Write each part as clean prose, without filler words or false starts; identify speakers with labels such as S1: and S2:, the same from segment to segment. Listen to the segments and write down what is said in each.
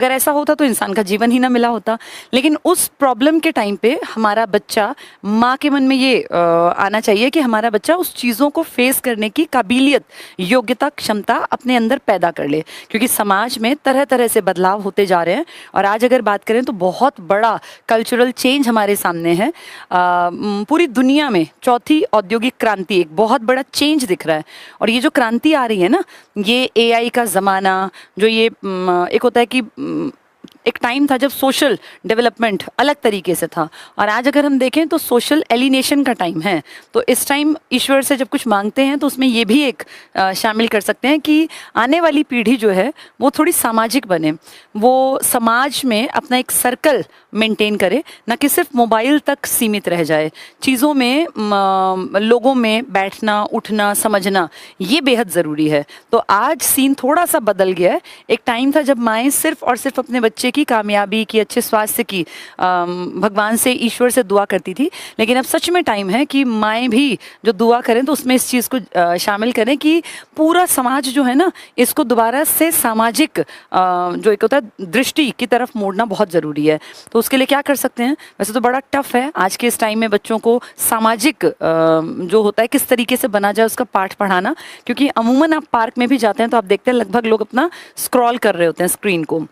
S1: अगर ऐसा होता तो इंसान का जीवन ही ना मिला होता। लेकिन उस प्रॉब्लम के टाइम पे हमारा बच्चा, माँ के मन में ये आना चाहिए कि हमारा बच्चा उस चीज़ों को फेस करने की काबिलियत, योग्यता, क्षमता अपने अंदर पैदा कर ले। क्योंकि समाज में तरह तरह से बदलाव होते जा रहे हैं और आज अगर बात करें तो बहुत बड़ा कल्चरल चेंज हमारे सामने है। पूरी दुनिया में चौथी औद्योगिक क्रांति, एक बहुत बड़ा चेंज दिख रहा है। और ये जो क्रांति आ रही है ना, ये एआई का ज़माना, जो ये एक होता है कि एक टाइम था जब सोशल डेवलपमेंट अलग तरीके से था और आज अगर हम देखें तो सोशल एलिनेशन का टाइम है। तो इस टाइम ईश्वर से जब कुछ मांगते हैं तो उसमें ये भी एक शामिल कर सकते हैं कि आने वाली पीढ़ी जो है वो थोड़ी सामाजिक बने, वो समाज में अपना एक सर्कल मेंटेन करे, ना कि सिर्फ मोबाइल तक सीमित रह जाए। चीज़ों में लोगों में बैठना, उठना, समझना, ये बेहद ज़रूरी है। तो आज सीन थोड़ा सा बदल गया है। एक टाइम था जब माएँ सिर्फ और सिर्फ अपने बच्चे की कामयाबी की, अच्छे स्वास्थ्य की भगवान से, ईश्वर से दुआ करती थी। लेकिन अब सच में टाइम है कि माएँ भी जो दुआ करें तो उसमें इस चीज़ को शामिल करें कि पूरा समाज जो है ना, इसको दोबारा से सामाजिक जो एक होता है दृष्टि की तरफ मोड़ना बहुत ज़रूरी है। तो उसके लिए क्या कर सकते हैं? वैसे तो बड़ा टफ है आज के इस टाइम में बच्चों को सामाजिक जो होता है किस तरीके से बना जाए उसका पाठ पढ़ाना। क्योंकि अमूमन आप पार्क में भी जाते हैं तो आप देखते हैं लगभग लोग अपना स्क्रॉल कर रहे होते हैं स्क्रीन को।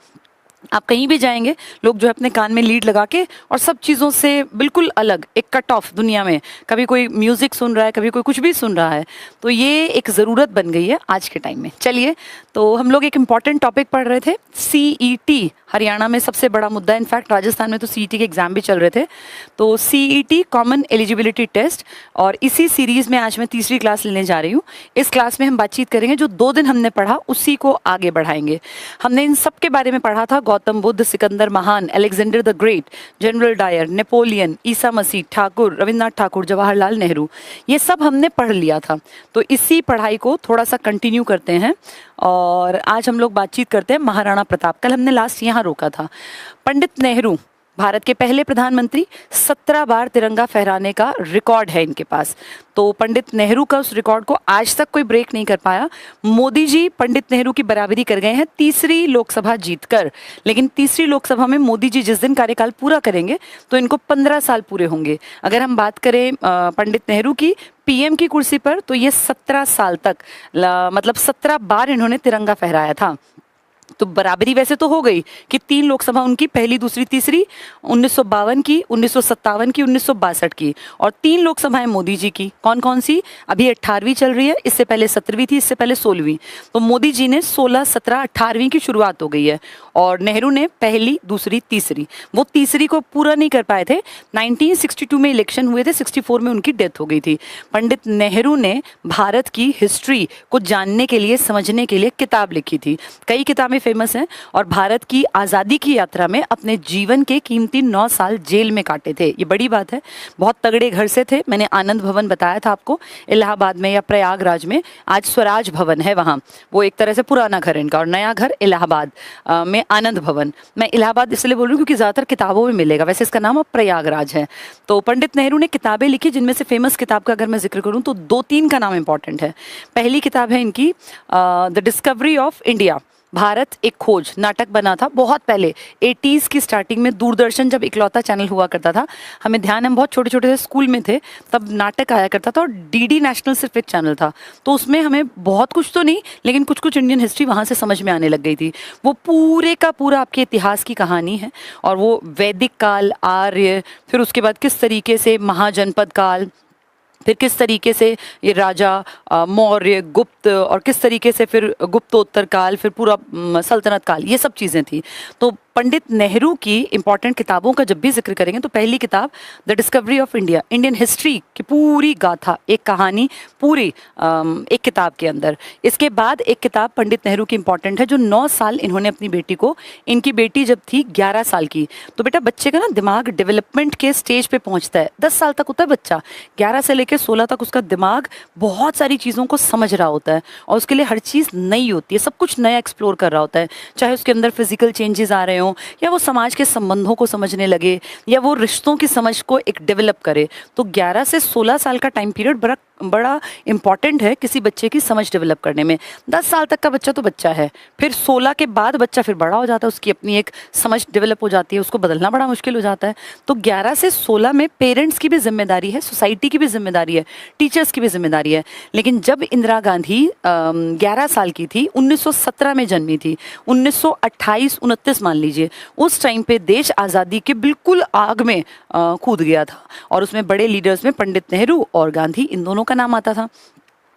S1: आप कहीं भी जाएंगे, लोग जो है अपने कान में लीड लगा के और सब चीज़ों से बिल्कुल अलग, एक कट ऑफ दुनिया में, कभी कोई म्यूज़िक सुन रहा है, कभी कोई कुछ भी सुन रहा है। तो ये एक ज़रूरत बन गई है आज के टाइम में। चलिए, तो हम लोग एक इम्पॉर्टेंट टॉपिक पढ़ रहे थे, सीईटी। हरियाणा में सबसे बड़ा मुद्दा, इनफैक्ट राजस्थान में तो सीईटी के एग्जाम भी चल रहे थे। तो सीईटी कॉमन एलिजिबिलिटी टेस्ट, और इसी सीरीज़ में आज मैं तीसरी क्लास लेने जा रही हूँ। इस क्लास में हम बातचीत करेंगे जो 2 दिन हमने पढ़ा उसी को आगे बढ़ाएंगे। हमने इन सब के बारे में पढ़ा था, गौतम बुद्ध, सिकंदर महान, Alexander the Great, General Dyer, Napoleon, Isa Masih, Thakur, Rabindranath Thakur, Jawaharlal Nehru, ये सब हमने पढ़ लिया था। तो इसी पढ़ाई को थोड़ा सा कंटिन्यू करते हैं और आज हम लोग बातचीत करते हैं महाराणा प्रताप। कल हमने लास्ट यहाँ रोका था। पंडित नेहरू भारत के पहले प्रधानमंत्री, 17 बार तिरंगा फहराने का रिकॉर्ड है इनके पास। तो पंडित नेहरू का उस रिकॉर्ड को आज तक कोई ब्रेक नहीं कर पाया। मोदी जी पंडित नेहरू की बराबरी कर गए हैं तीसरी लोकसभा जीतकर। लेकिन तीसरी लोकसभा में मोदी जी जिस दिन कार्यकाल पूरा करेंगे तो इनको 15 साल पूरे होंगे। अगर हम बात करें पंडित नेहरू की पीएम की कुर्सी पर, तो ये 17 साल तक मतलब 17 बार इन्होंने तिरंगा फहराया था। तो बराबरी वैसे तो हो गई कि 3 लोकसभा उनकी, पहली, दूसरी, तीसरी, 1952 की, 1957 की, 1962 की, और 3 लोकसभाएं मोदी जी की। कौन कौन सी? अभी 18वीं चल रही है, इससे पहले 17वीं थी, इससे पहले 16वीं। तो मोदी जी ने 16, 17, 18वीं की शुरुआत हो गई है और नेहरू ने पहली, दूसरी, तीसरी। वो तीसरी को पूरा नहीं कर पाए थे। 1962 में इलेक्शन हुए थे, 64 में उनकी डेथ हो गई थी। पंडित नेहरू ने भारत की हिस्ट्री को जानने के लिए, समझने के लिए किताब लिखी थी। कई किताबें फेमस हैं और भारत की आज़ादी की यात्रा में अपने जीवन के कीमती 9 साल जेल में काटे थे। ये बड़ी बात है। बहुत तगड़े घर से थे। मैंने आनंद भवन बताया था आपको, इलाहाबाद में या प्रयागराज में। आज स्वराज भवन है वहाँ, वो एक तरह से पुराना घर इनका, और नया घर इलाहाबाद में आनंद भवन। मैं इलाहाबाद इसलिए बोल रही हूँ क्योंकि ज़्यादातर किताबों में मिलेगा, वैसे इसका नाम अब प्रयागराज है। तो पंडित नेहरू ने किताबें लिखी, जिनमें से फेमस किताब का अगर मैं जिक्र करूँ तो 2-3 का नाम इंपॉर्टेंट है। पहली किताब है इनकी the discovery of India, Bharat एक खोज। नाटक बना था बहुत पहले, 80s की स्टार्टिंग में। दूरदर्शन जब इकलौता चैनल हुआ करता था, हमें ध्यान है, हम बहुत छोटे छोटे से स्कूल में थे तब नाटक आया करता था, और डीडी नेशनल सिर्फ एक चैनल था। तो उसमें हमें बहुत कुछ तो नहीं, लेकिन कुछ कुछ इंडियन हिस्ट्री वहाँ से समझ में आने लग गई थी। वो पूरे का पूरा आपके इतिहास की कहानी है, और वो वैदिक काल, आर्य, फिर उसके बाद किस तरीके से महाजनपद काल, फिर किस तरीके से ये राजा मौर्य, गुप्त, और किस तरीके से फिर गुप्तोत्तर काल, फिर पूरा सल्तनत काल, ये सब चीज़ें थी। तो पंडित नेहरू की इंपॉर्टेंट किताबों का जब भी जिक्र करेंगे तो पहली किताब the discovery of India, Indian history की पूरी गाथा, एक कहानी पूरी एक किताब के अंदर। इसके बाद एक किताब पंडित नेहरू की इंपॉर्टेंट है, जो 9 साल इन्होंने अपनी बेटी को, इनकी बेटी जब थी 11 साल की, तो बेटा बच्चे का ना दिमाग डेवलपमेंट के स्टेज पे पहुंचता है, 10 साल तक होता है बच्चा, 11 से लेकर 16 तक उसका दिमाग बहुत सारी चीज़ों को समझ रहा होता है, और उसके लिए हर चीज़ नई होती है, सब कुछ नया एक्सप्लोर कर रहा होता है। चाहे उसके अंदर फिजिकल चेंजेस आ रहे हों, या वो समाज के संबंधों को समझने लगे, या वो रिश्तों की समझ को एक डेवलप करे। तो 11 से 16 साल का टाइम पीरियड बड़ा बड़ा इंपॉर्टेंट है किसी बच्चे की समझ डेवलप करने में। 10 साल तक का बच्चा तो बच्चा है, फिर 16 के बाद बच्चा फिर बड़ा हो जाता है, उसकी अपनी एक समझ डेवलप हो जाती है, उसको बदलना बड़ा मुश्किल हो जाता है। तो 11 से 16 में पेरेंट्स की भी जिम्मेदारी है, सोसाइटी की भी जिम्मेदारी है, टीचर्स की भी जिम्मेदारी है। लेकिन जब इंदिरा गांधी 11 साल की थी, 1917 में जन्मी थी, 1928-29 मान लीजिए, उस टाइम पे देश आज़ादी के बिल्कुल आग में कूद गया था, और उसमें बड़े लीडर्स में पंडित नेहरू और गांधी, इन दोनों का नाम आता था।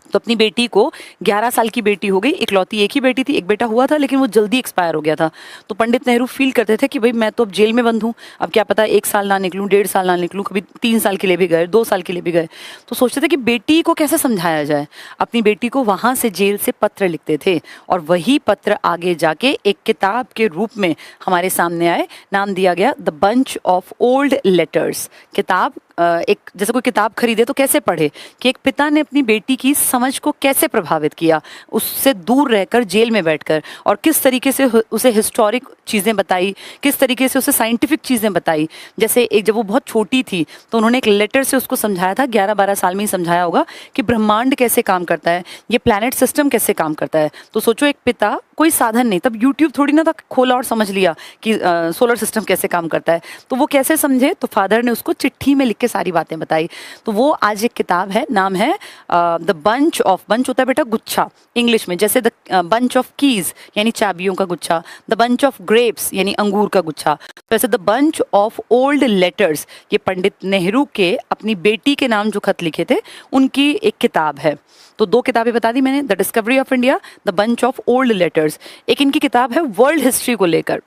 S1: तो अपनी बेटी को, 11 साल की बेटी हो गई, इकलौती एक ही बेटी थी, एक बेटा हुआ था लेकिन वो जल्दी एक्सपायर हो गया था। तो पंडित नेहरू फील करते थे कि भाई मैं तो अब जेल में बंद हूँ, अब क्या पता 1 साल ना निकलूँ, 1.5 साल ना निकलूँ, कभी 3 साल के लिए भी गए, 2 साल के लिए भी गए। तो सोचते थे कि बेटी को कैसे समझाया जाए। अपनी बेटी को वहाँ से जेल से पत्र लिखते थे, और वही पत्र आगे जाके एक किताब के रूप में हमारे सामने आए। नाम दिया गया the bunch of old letters. किताब एक, जैसे कोई किताब खरीदे तो कैसे पढ़े, कि एक पिता ने अपनी बेटी की समझ को कैसे प्रभावित किया, उससे दूर रहकर जेल में बैठकर, और किस तरीके से उसे हिस्टोरिक चीज़ें बताई, किस तरीके से उसे साइंटिफिक चीज़ें बताई। जैसे एक, जब वो बहुत छोटी थी तो उन्होंने एक लेटर से उसको समझाया था, 11-12 साल में ही समझाया होगा, कि ब्रह्मांड कैसे काम करता है, ये प्लैनेट सिस्टम कैसे काम करता है। तो सोचो, एक पिता, कोई साधन नहीं, तब यूट्यूब थोड़ी ना था, खोला और समझ लिया कि सोलर सिस्टम कैसे काम करता है। तो वो कैसे समझे, तो फादर ने उसको चिट्ठी में लिख के सारी बातें बताई। तो वो आज एक किताब है, नाम है द बंच ऑफ, बंच होता है बेटा गुच्छा इंग्लिश में, जैसे द बंच ऑफ कीज यानी चाबियों का गुच्छा, द बंच ऑफ ग्रेप्स यानी अंगूर का गुच्छा, तो ऐसे the bunch of old letters, ये पंडित नेहरू के अपनी बेटी के नाम जो खत लिखे थे उनकी एक किताब है। तो 2 किताबें बता दी मैंने, the discovery of India, the bunch of old letters. एक इनकी किताब है वर्ल्ड हिस्ट्री को लेकर,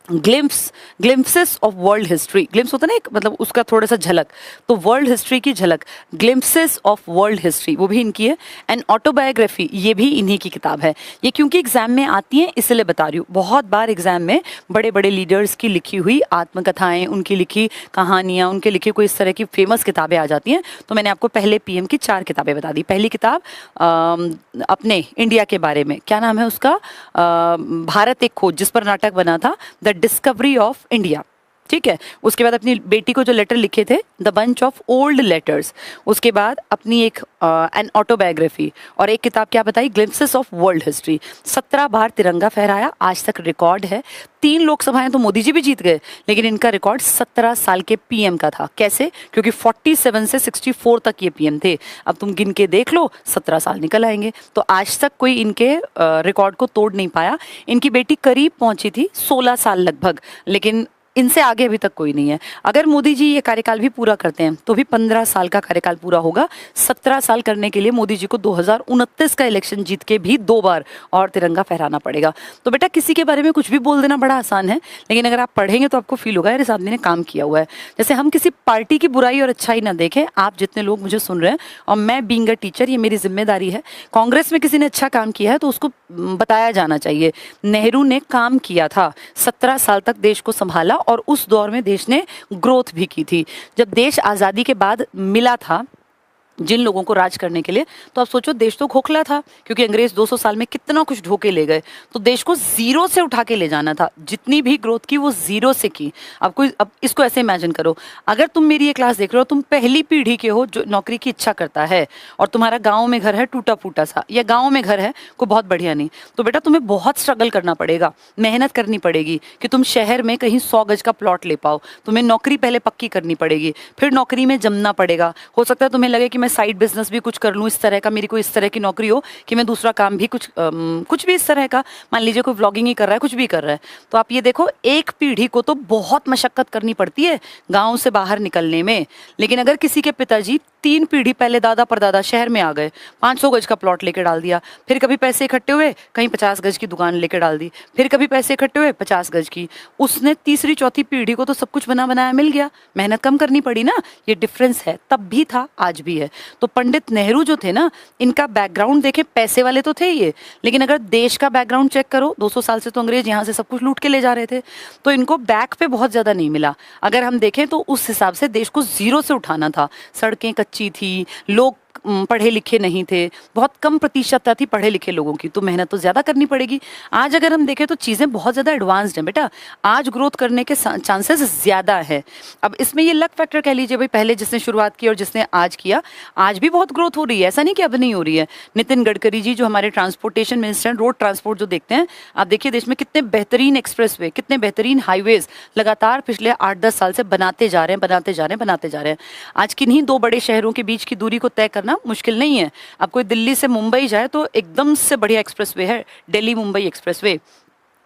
S1: glimpses of world history. Glimpse होता है ना एक, मतलब उसका थोड़ा सा झलक, तो वर्ल्ड हिस्ट्री की झलक, ग्लिम्पसेस ऑफ वर्ल्ड हिस्ट्री, वो भी इनकी है। एंड ऑटोबायोग्राफी, ये भी इन्हीं की किताब है। ये क्योंकि एग्जाम में आती हैं इसलिए बता रही हूँ। बहुत बार एग्जाम में बड़े बड़े लीडर्स की लिखी हुई आत्मकथाएं, उनकी लिखी कहानियाँ, उनके लिखी कोई इस तरह की फेमस किताबें आ जाती हैं। तो मैंने आपको पहले पीएम की 4 किताबें बता दी। पहली किताब अपने इंडिया के बारे में, क्या नाम है उसका, भारत एक खोज, जिस पर नाटक बना था, द डिस्कवरी ऑफ इंडिया, ठीक है। उसके बाद अपनी बेटी को जो लेटर लिखे थे, the bunch of old letters. उसके बाद अपनी एक एन ऑटोबायोग्राफी, और एक किताब क्या बताई, ग्लिम्पसेस ऑफ वर्ल्ड हिस्ट्री। 17 बार तिरंगा फहराया, आज तक रिकॉर्ड है। 3 लोकसभाएं तो मोदी जी भी जीत गए, लेकिन इनका रिकॉर्ड 17 साल के पीएम का था। कैसे, क्योंकि 47 से 64 तक ये पीएम थे। अब तुम गिन के देख लो, 17 साल निकल आएंगे। तो आज तक कोई इनके रिकॉर्ड को तोड़ नहीं पाया। इनकी बेटी करीब पहुंची थी, 16 साल लगभग, लेकिन इनसे आगे अभी तक कोई नहीं है। अगर मोदी जी ये कार्यकाल भी पूरा करते हैं तो भी 15 साल का कार्यकाल पूरा होगा। 17 साल करने के लिए मोदी जी को 2029 का इलेक्शन जीत के भी 2 बार और तिरंगा फहराना पड़ेगा। तो बेटा, किसी के बारे में कुछ भी बोल देना बड़ा आसान है, लेकिन अगर आप पढ़ेंगे तो आपको फील होगा यार इस आदमी ने काम किया हुआ है। जैसे हम किसी पार्टी की बुराई और अच्छाई ना देखें, आप जितने लोग मुझे सुन रहे हैं, और मैं बीइंग अ टीचर, ये मेरी जिम्मेदारी है। कांग्रेस में किसी ने अच्छा काम किया है तो उसको बताया जाना चाहिए। नेहरू ने काम किया था, 17 साल तक देश को संभाला, और उस दौर में देश ने ग्रोथ भी की थी। जब देश आज़ादी के बाद मिला था जिन लोगों को राज करने के लिए, तो आप सोचो देश तो खोखला था, क्योंकि अंग्रेज 200 साल में कितना कुछ ढोके ले गए। तो देश को जीरो से उठा के ले जाना था। जितनी भी ग्रोथ की वो जीरो से की। अब इसको ऐसे इमेजिन करो, अगर तुम मेरी ये क्लास देख रहे हो, तुम पहली पीढ़ी के हो जो नौकरी की इच्छा करता है, और तुम्हारा गाँव में घर है टूटा फूटा सा, या गाँव में घर है कोई बहुत बढ़िया नहीं, तो बेटा तुम्हें बहुत स्ट्रगल करना पड़ेगा, मेहनत करनी पड़ेगी कि तुम शहर में कहीं 100 गज का प्लॉट ले पाओ। तुम्हें नौकरी पहले पक्की करनी पड़ेगी, फिर नौकरी में जमना पड़ेगा। हो सकता है तुम्हें लगे कि साइड बिजनेस भी कुछ कर लूँ इस तरह का, मेरी कोई इस तरह की नौकरी हो कि मैं दूसरा काम भी कुछ भी इस तरह का, मान लीजिए कोई व्लॉगिंग ही कर रहा है, कुछ भी कर रहा है। तो आप ये देखो, एक पीढ़ी को तो बहुत मशक्कत करनी पड़ती है गांव से बाहर निकलने में। लेकिन अगर किसी के पिताजी 3 पीढ़ी पहले दादा परदादा शहर में आ गए, 500 गज का प्लॉट लेके डाल दिया, फिर कभी पैसे इकट्ठे हुए कहीं 50 गज की दुकान लेके डाल दी, फिर कभी पैसे इकट्ठे हुए 50 गज की, उसने तीसरी चौथी पीढ़ी को तो सब कुछ बना बनाया मिल गया, मेहनत कम करनी पड़ी ना। ये डिफरेंस है, तब भी था आज भी है। तो पंडित नेहरू जो थे ना, इनका बैकग्राउंड देखें, पैसे वाले तो थे ये, लेकिन अगर देश का बैकग्राउंड चेक करो, 200 साल से तो अंग्रेज यहाँ से सब कुछ लूट के ले जा रहे थे, तो इनको बैक पे बहुत ज्यादा नहीं मिला। अगर हम देखें तो उस हिसाब से देश को जीरो से उठाना था। सड़कें कच्ची थी, लोग पढ़े लिखे नहीं थे, बहुत कम प्रतिशतता थी पढ़े लिखे लोगों की, तो मेहनत तो ज़्यादा करनी पड़ेगी। आज अगर हम देखें तो चीज़ें बहुत ज़्यादा एडवांस्ड हैं बेटा, आज ग्रोथ करने के चांसेस ज़्यादा है। अब इसमें ये लक फैक्टर कह लीजिए भाई, पहले जिसने शुरुआत की और जिसने आज किया, आज भी बहुत ग्रोथ हो रही है, ऐसा नहीं कि अब नहीं हो रही है। नितिन गडकरी जी जो हमारे ट्रांसपोर्टेशन मिनिस्टर, रोड ट्रांसपोर्ट जो देखते हैं, आप देखिए देश में कितने बेहतरीन एक्सप्रेसवे, कितने बेहतरीन हाईवेज लगातार पिछले 8-10 साल से बनाते जा रहे हैं, बनाते जा रहे हैं, बनाते जा रहे हैं। आज किन्हीं दो बड़े शहरों के बीच की दूरी को तय करना मुश्किल नहीं है। अब कोई दिल्ली से मुंबई जाए तो एकदम से बढ़िया एक्सप्रेसवे है दिल्ली मुंबई एक्सप्रेसवे,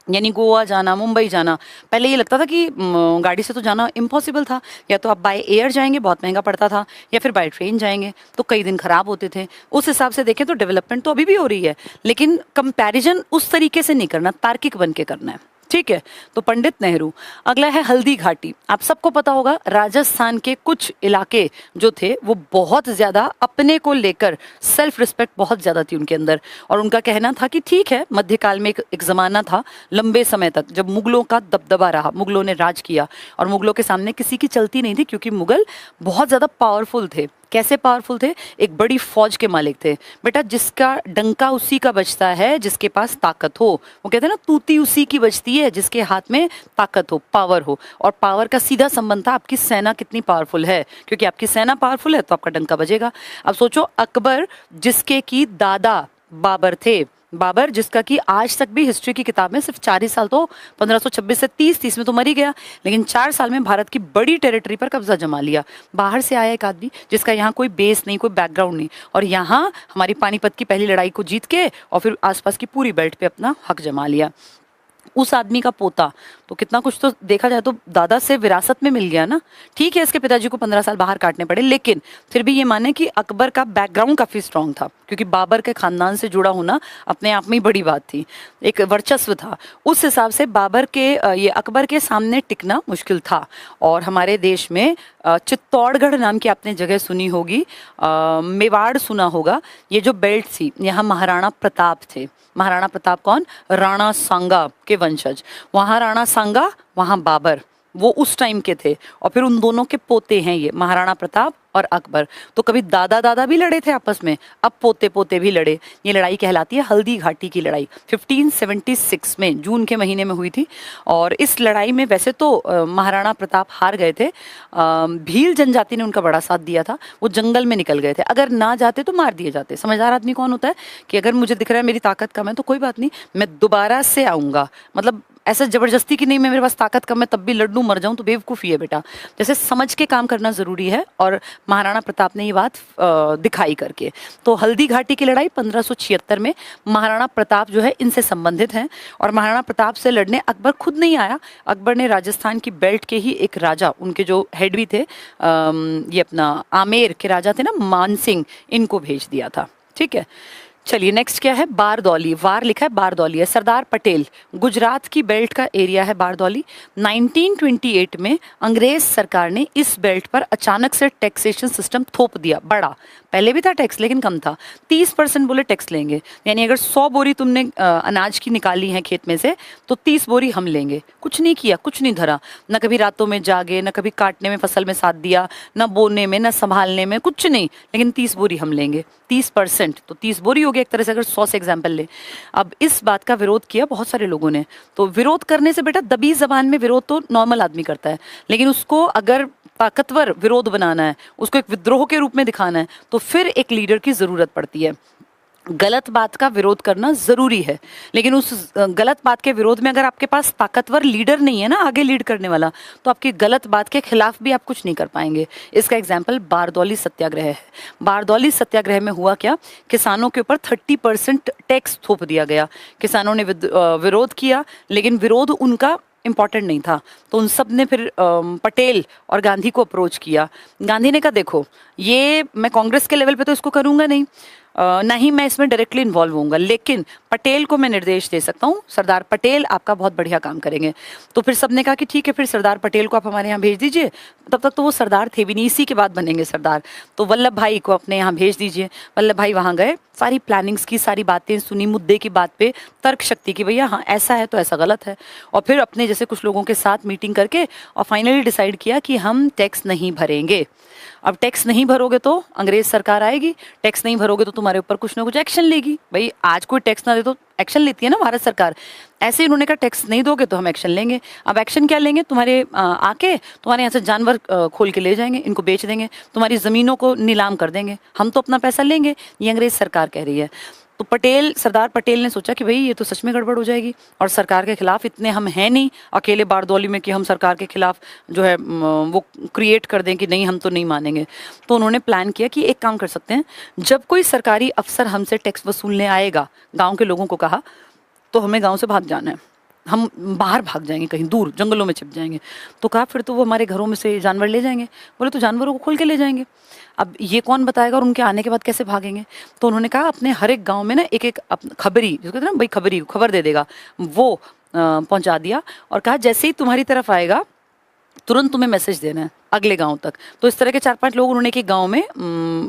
S1: यानी गोवा जाना, मुंबई जाना, पहले ये लगता था कि गाड़ी से तो जाना इम्पॉसिबल था, या तो आप बाय एयर जाएंगे, बहुत महंगा पड़ता था, या फिर बाय ट्रेन जाएंगे तो कई दिन खराब होते थे। उस हिसाब से देखें तो डेवलपमेंट तो अभी भी हो रही है, लेकिन कंपैरिजन उस तरीके से नहीं करना, तार्किक बन के करना है, ठीक है। तो पंडित नेहरू। अगला है हल्दी घाटी। आप सबको पता होगा राजस्थान के कुछ इलाके जो थे वो बहुत ज्यादा अपने को लेकर सेल्फ रिस्पेक्ट बहुत ज्यादा थी उनके अंदर, और उनका कहना था कि ठीक है, मध्यकाल में एक जमाना था लंबे समय तक जब मुगलों का दबदबा रहा, मुगलों ने राज किया और मुगलों के सामने किसी की चलती नहीं थी, क्योंकि मुगल बहुत ज्यादा पावरफुल थे। कैसे पावरफुल थे? एक बड़ी फौज के मालिक थे बेटा, जिसका डंका उसी का बजता है जिसके पास ताकत हो। वो कहते हैं ना, तूती उसी की बजती है जिसके हाथ में ताकत हो, पावर हो। और पावर का सीधा संबंध था आपकी सेना कितनी पावरफुल है, क्योंकि आपकी सेना पावरफुल है तो आपका डंका बजेगा। अब सोचो, अकबर जिसके की दादा बाबर थे, बाबर जिसका कि आज तक भी हिस्ट्री की किताब में सिर्फ 4 ही साल, तो 1526 से 30 में तो मर ही गया, लेकिन 4 साल में भारत की बड़ी टेरिटरी पर कब्जा जमा लिया। बाहर से आया एक आदमी जिसका यहाँ कोई बेस नहीं, कोई बैकग्राउंड नहीं, और यहाँ हमारी पानीपत की पहली लड़ाई को जीत के और फिर आसपास की पूरी बेल्ट पे अपना हक जमा लिया। उस आदमी का पोता, तो कितना कुछ तो देखा जाए तो दादा से विरासत में मिल गया ना। ठीक है, इसके पिताजी को 15 साल बाहर काटने पड़े, लेकिन फिर भी ये माने कि अकबर का बैकग्राउंड काफी स्ट्रांग था, क्योंकि बाबर के खानदान से जुड़ा होना अपने आप में ही बड़ी बात थी, एक वर्चस्व था। उस हिसाब से बाबर के ये अकबर के सामने टिकना मुश्किल था। और हमारे देश में चित्तौड़गढ़ नाम की आपने जगह सुनी होगी, मेवाड़ सुना होगा, ये जो बेल्ट थी, यहाँ महाराणा प्रताप थे। महाराणा प्रताप कौन? राणा सांगा के वंशज। वहाँ राणा सांगा, वहाँ बाबर, वो उस टाइम के थे, और फिर उन दोनों के पोते हैं ये महाराणा प्रताप और अकबर। तो कभी दादा दादा भी लड़े थे आपस में, अब पोते पोते भी लड़े। ये लड़ाई कहलाती है हल्दी घाटी की लड़ाई, 1576 में जून के महीने में हुई थी। और इस लड़ाई में वैसे तो महाराणा प्रताप हार गए थे, भील जनजाति ने उनका बड़ा साथ दिया था, वो जंगल में निकल गए थे, अगर ना जाते तो मार दिए जाते। समझदार आदमी कौन होता है कि अगर मुझे दिख रहा है मेरी ताकत कम है तो कोई बात नहीं, मैं दोबारा से आऊंगा, मतलब ऐसा जबरदस्ती की नहीं मैं, मेरे पास ताकत कम है तब भी लड़ लूं मर जाऊं, तो बेवकूफ़ी है बेटा। जैसे समझ के काम करना जरूरी है, और महाराणा प्रताप ने ये बात दिखाई करके। तो हल्दी घाटी की लड़ाई 1576 में, महाराणा प्रताप जो है इनसे संबंधित हैं, और महाराणा प्रताप से लड़ने अकबर खुद नहीं आया। अकबर ने राजस्थान की बेल्ट के ही एक राजा, उनके जो हेड भी थे, ये अपना आमेर के राजा थे ना, मानसिंह, इनको भेज दिया था। ठीक है, चलिए नेक्स्ट क्या है? बारदौली। वार लिखा है, बारदौली है। सरदार पटेल, गुजरात की बेल्ट का एरिया है बारदौली। 1928 में अंग्रेज सरकार ने इस बेल्ट पर अचानक से टैक्सेशन सिस्टम थोप दिया, बड़ा। पहले भी था टैक्स लेकिन कम था, 30% बोले टैक्स लेंगे, यानी अगर 100 बोरी तुमने अनाज की निकाली है खेत में से तो 30 बोरी हम लेंगे। कुछ नहीं किया, कुछ नहीं धरा, न कभी रातों में जागे, न कभी काटने में फसल में साथ दिया, न बोने में, न संभालने में, कुछ नहीं, लेकिन 30 बोरी हम लेंगे। 30%, तो 30 बोरी हो गया एक तरह से, अगर 100 से एग्जाम्पल ले। अब इस बात का विरोध किया बहुत सारे लोगों ने। तो विरोध करने से बेटा, दबी जबान में विरोध तो नॉर्मल आदमी करता है, लेकिन उसको अगर ताकतवर विरोध बनाना है, उसको एक विद्रोह के रूप में दिखाना है, तो फिर एक लीडर की जरूरत पड़ती है। गलत बात का विरोध करना जरूरी है, लेकिन उस गलत बात के विरोध में अगर आपके पास ताकतवर लीडर नहीं है ना आगे लीड करने वाला, तो आपकी गलत बात के खिलाफ भी आप कुछ नहीं कर पाएंगे। इसका एग्जाम्पल बारदौली सत्याग्रह है। बारदौली सत्याग्रह में हुआ क्या? किसानों के ऊपर 30% टैक्स थोप दिया गया। किसानों ने विरोध किया, लेकिन विरोध उनका इम्पॉर्टेंट नहीं था, तो उन सब ने फिर पटेल और गांधी को अप्रोच किया। गांधी ने कहा देखो, ये मैं कांग्रेस के लेवल पे तो इसको करूंगा नहीं, ना ही मैं इसमें डायरेक्टली इन्वॉल्व होऊंगा, लेकिन पटेल को मैं निर्देश दे सकता हूँ, सरदार पटेल आपका बहुत बढ़िया काम करेंगे। तो फिर सबने कहा कि ठीक है, फिर सरदार पटेल को आप हमारे यहाँ भेज दीजिए। तब तक तो वो सरदार थे भी नहीं, इसी के बाद बनेंगे सरदार। तो वल्लभ भाई को अपने यहाँ भेज दीजिए। वल्लभ भाई वहाँ गए, सारी प्लानिंग्स की, सारी बातें सुनी, मुद्दे की बात पे तर्क शक्ति की, भैया हाँ ऐसा है तो ऐसा गलत है। और फिर अपने जैसे कुछ लोगों के साथ मीटिंग करके और फाइनली डिसाइड किया कि हम टैक्स नहीं भरेंगे। अब टैक्स नहीं भरोगे तो अंग्रेज सरकार आएगी, टैक्स नहीं भरोगे तो तुम्हारे ऊपर कुछ ना कुछ एक्शन लेगी। भाई आज कोई टैक्स ना दे तो एक्शन लेती है ना भारत सरकार, ऐसे इन्होंने कहा टैक्स नहीं दोगे तो हम एक्शन लेंगे। अब एक्शन क्या लेंगे, तुम्हारे आके तुम्हारे यहाँ से जानवर खोल के ले जाएंगे, इनको बेच देंगे, तुम्हारी ज़मीनों को नीलाम कर देंगे, हम तो अपना पैसा लेंगे, ये अंग्रेज सरकार कह रही है। तो पटेल, सरदार पटेल ने सोचा कि भाई ये तो सच में गड़बड़ हो जाएगी, और सरकार के खिलाफ इतने हम हैं नहीं अकेले बारदौली में कि हम सरकार के खिलाफ जो है वो क्रिएट कर दें कि नहीं हम तो नहीं मानेंगे। तो उन्होंने प्लान किया कि एक काम कर सकते हैं, जब कोई सरकारी अफसर हमसे टैक्स वसूलने आएगा, गांव के लोगों को कहा, तो हमें गांव से भाग जाना है, हम बाहर भाग जाएंगे, कहीं दूर जंगलों में छिप जाएंगे। तो कहा फिर तो वो हमारे घरों में से जानवर ले जाएंगे। बोले तो जानवरों को खोल के ले जाएंगे, अब ये कौन बताएगा और उनके आने के बाद कैसे भागेंगे। तो उन्होंने कहा अपने हर एक गांव में ना एक एक खबरी, जिसको कहते हैं ना भाई खबरी, खबर दे देगा, वो पहुंचा दिया और कहा जैसे ही तुम्हारी तरफ आएगा तुरंत तुम्हें मैसेज देना है अगले गांव तक। तो इस तरह के 4-5 लोग उन्होंने एक गांव में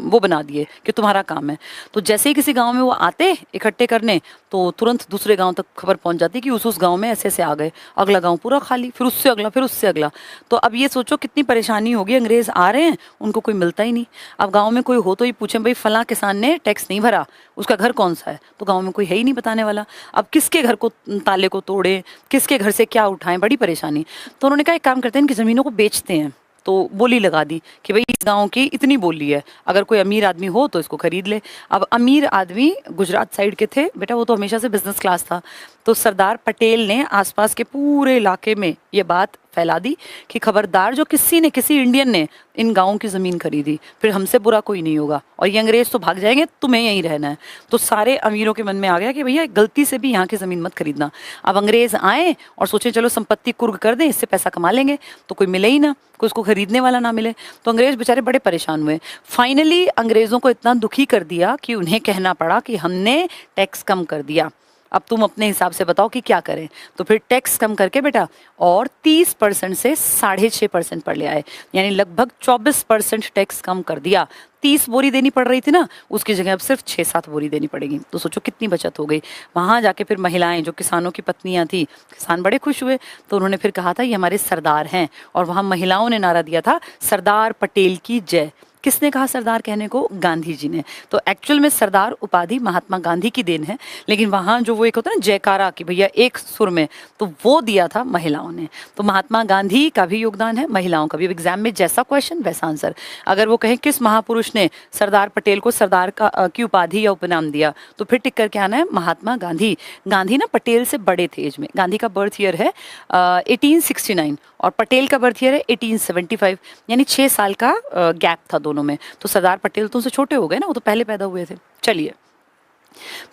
S1: वो बना दिए कि तुम्हारा काम है। तो जैसे ही किसी गांव में वो आते इकट्ठे करने, तो तुरंत दूसरे गांव तक खबर पहुंच जाती कि उस गांव में ऐसे ऐसे आ गए, अगला गांव पूरा खाली, फिर उससे अगला, फिर उससे अगला। तो अब ये सोचो कितनी परेशानी होगी, अंग्रेज आ रहे हैं, उनको कोई मिलता ही नहीं। अब गाँव में कोई हो तो ये पूछे भाई फलां किसान ने टैक्स नहीं भरा, उसका घर कौन सा है, तो गाँव में कोई है ही नहीं बताने वाला। अब किसके घर को ताले को तोड़े, किसके घर से क्या उठाएं, बड़ी परेशानी। तो उन्होंने कहा एक काम करते हैं, इनकी ज़मीनों को बेचते हैं। तो बोली लगा दी कि भाई इस गांव की इतनी बोली है, अगर कोई अमीर आदमी हो तो इसको खरीद ले। अब अमीर आदमी गुजरात साइड के थे बेटा, वो तो हमेशा से बिजनेस क्लास था। तो सरदार पटेल ने आसपास के पूरे इलाके में ये बात फैला दी कि खबरदार जो किसी ने, किसी इंडियन ने इन गाँवों की ज़मीन खरीदी, फिर हमसे बुरा कोई नहीं होगा और ये अंग्रेज तो भाग जाएंगे, तुम्हें यहीं रहना है। तो सारे अमीरों के मन में आ गया कि भैया गलती से भी यहाँ की ज़मीन मत खरीदना। अब अंग्रेज आए और सोचे चलो संपत्ति कुर्क कर दें, इससे पैसा कमा लेंगे, तो कोई मिले ही ना, कोई उसको खरीदने वाला ना मिले। तो अंग्रेज बेचारे बड़े परेशान हुए। फाइनली अंग्रेज़ों को इतना दुखी कर दिया कि उन्हें कहना पड़ा कि हमने टैक्स कम कर दिया, अब तुम अपने हिसाब से बताओ कि क्या करें। तो फिर टैक्स कम करके बेटा और 30% से 6.5% पर ले आए, यानी लगभग 24% टैक्स कम कर दिया। 30 बोरी देनी पड़ रही थी ना, उसकी जगह अब सिर्फ 6-7 बोरी देनी पड़ेगी। तो सोचो कितनी बचत हो गई। वहाँ जाके फिर महिलाएं, जो किसानों की पत्नियां थी, किसान बड़े खुश हुए। तो उन्होंने फिर कहा था ये हमारे सरदार हैं, और वहाँ महिलाओं ने नारा दिया था सरदार पटेल की जय। किसने कहा सरदार कहने को? गांधी जी ने। तो एक्चुअल में सरदार उपाधि महात्मा गांधी की देन है, लेकिन वहाँ जो वो एक होता है ना जयकारा कि भैया एक सुर में, तो वो दिया था महिलाओं ने। तो महात्मा गांधी का भी योगदान है, महिलाओं का भी। एग्जाम में जैसा क्वेश्चन वैसा आंसर। अगर वो कहें किस महापुरुष ने सरदार पटेल को सरदार की उपाधि या उपनाम दिया, तो फिर टिक करके आना है महात्मा गांधी। गांधी ना पटेल से बड़े थे एज में। गांधी का बर्थ ईयर है 1869 और पटेल का बर्थ ईयर है 1875, यानी 6 साल का गैप था दोनों में। तो सरदार पटेल तो उनसे छोटे हो गए ना, वो तो पहले पैदा हुए थे। चलिए,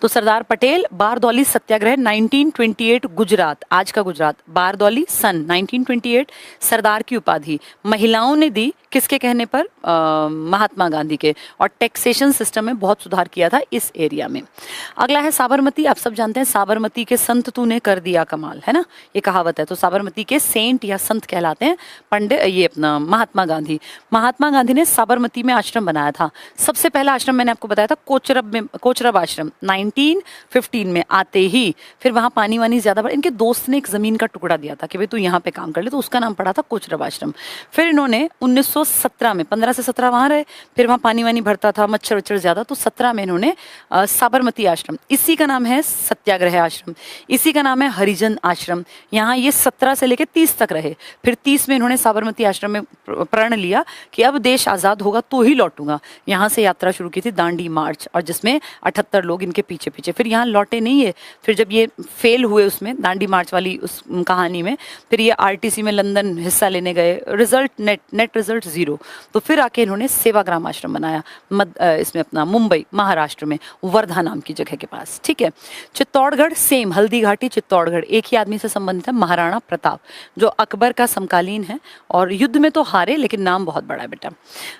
S1: तो सरदार पटेल बारदौली सत्याग्रह 1928 गुजरात, आज का गुजरात, बारदौली सन 1928, सरदार की उपाधि महिलाओं ने दी, किसके कहने पर? महात्मा गांधी के। और टैक्सेशन सिस्टम में बहुत सुधार किया था इस एरिया में। अगला है साबरमती। आप सब जानते हैं साबरमती के संत तूने कर दिया कमाल, है ना, ये कहावत है। तो साबरमती के सेंट या संत कहलाते हैं पंडित, ये अपना महात्मा गांधी। महात्मा गांधी ने साबरमती में आश्रम बनाया था। सबसे पहला आश्रम मैंने आपको बताया था कोचरब में, कोचरब आश्रम 1915 में आते ही। फिर वहाँ पानी वानी ज्यादा बढ़ा, इनके दोस्त ने एक जमीन का टुकड़ा दिया था कि भाई तू यहाँ पे काम कर ले, तो उसका नाम पड़ा था कोचरब आश्रम। फिर इन्होंने 1917 में, 15 से 17 वहाँ रहे, फिर वहाँ पानी वानी भरता था, मच्छर वच्छर ज्यादा, तो 17 में इन्होंने साबरमती आश्रम, इसी का नाम है सत्याग्रह आश्रम, इसी का नाम है हरिजन आश्रम। यहाँ ये 17 से लेकर 30 तक रहे। फिर 30 में इन्होंने साबरमती आश्रम में प्रण लिया कि अब देश आजाद होगा तो ही लौटूंगा। यहाँ से यात्रा शुरू की थी दांडी मार्च, और जिसमें 78 लोग लोग इनके पीछे पीछे, फिर यहाँ लौटे नहीं है। फिर जब ये फेल हुए उसमें दांडी मार्च वाली उस कहानी में, फिर ये आरटीसी में लंदन हिस्सा लेने गए, रिजल्ट नेट रिजल्ट 0। तो फिर आके इन्होंने सेवाग्राम आश्रम बनाया इसमें अपना मुंबई महाराष्ट्र में, वर्धा नाम की जगह के पास, ठीक है। चित्तौड़गढ़ सेम, हल्दी घाटी चित्तौड़गढ़, एक ही आदमी से संबंधित है, महाराणा प्रताप, जो अकबर का समकालीन है और युद्ध में तो हारे लेकिन नाम बहुत बड़ा है बेटा।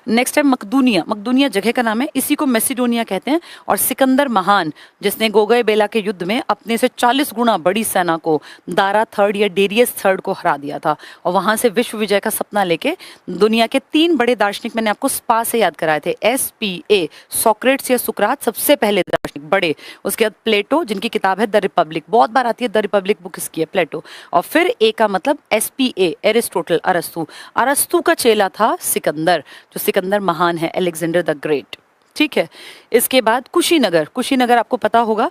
S1: नेक्स्ट है मकदूनिया, मकदूनिया जगह का नाम है, इसी को मैसिडोनिया कहते हैं। और सिकंदर महान, जिसने गोगय बेला के युद्ध में अपने से 40 गुना बड़ी सेना को दारा थर्ड या डेरियस थर्ड को हरा दिया था, और वहां से विश्व विजय का सपना लेके दुनिया के 3 बड़े दार्शनिक, मैंने आपको स्पा से याद कराए थे, SPA, सोक्रेट्स या सुकरात सबसे पहले दार्शनिक बड़े, उसके बाद प्लेटो जिनकी किताब है द रिपब्लिक, बहुत बार आती है द रिपब्लिक बुक इसकी है, प्लेटो। और फिर ए का मतलब SPA, एरिस्टोटल, अरस्तु, अरस्तु का चेला था सिकंदर, जो सिकंदर महान है, अलेक्जेंडर द ग्रेट, ठीक है। इसके बाद कुशीनगर, कुशीनगर आपको पता होगा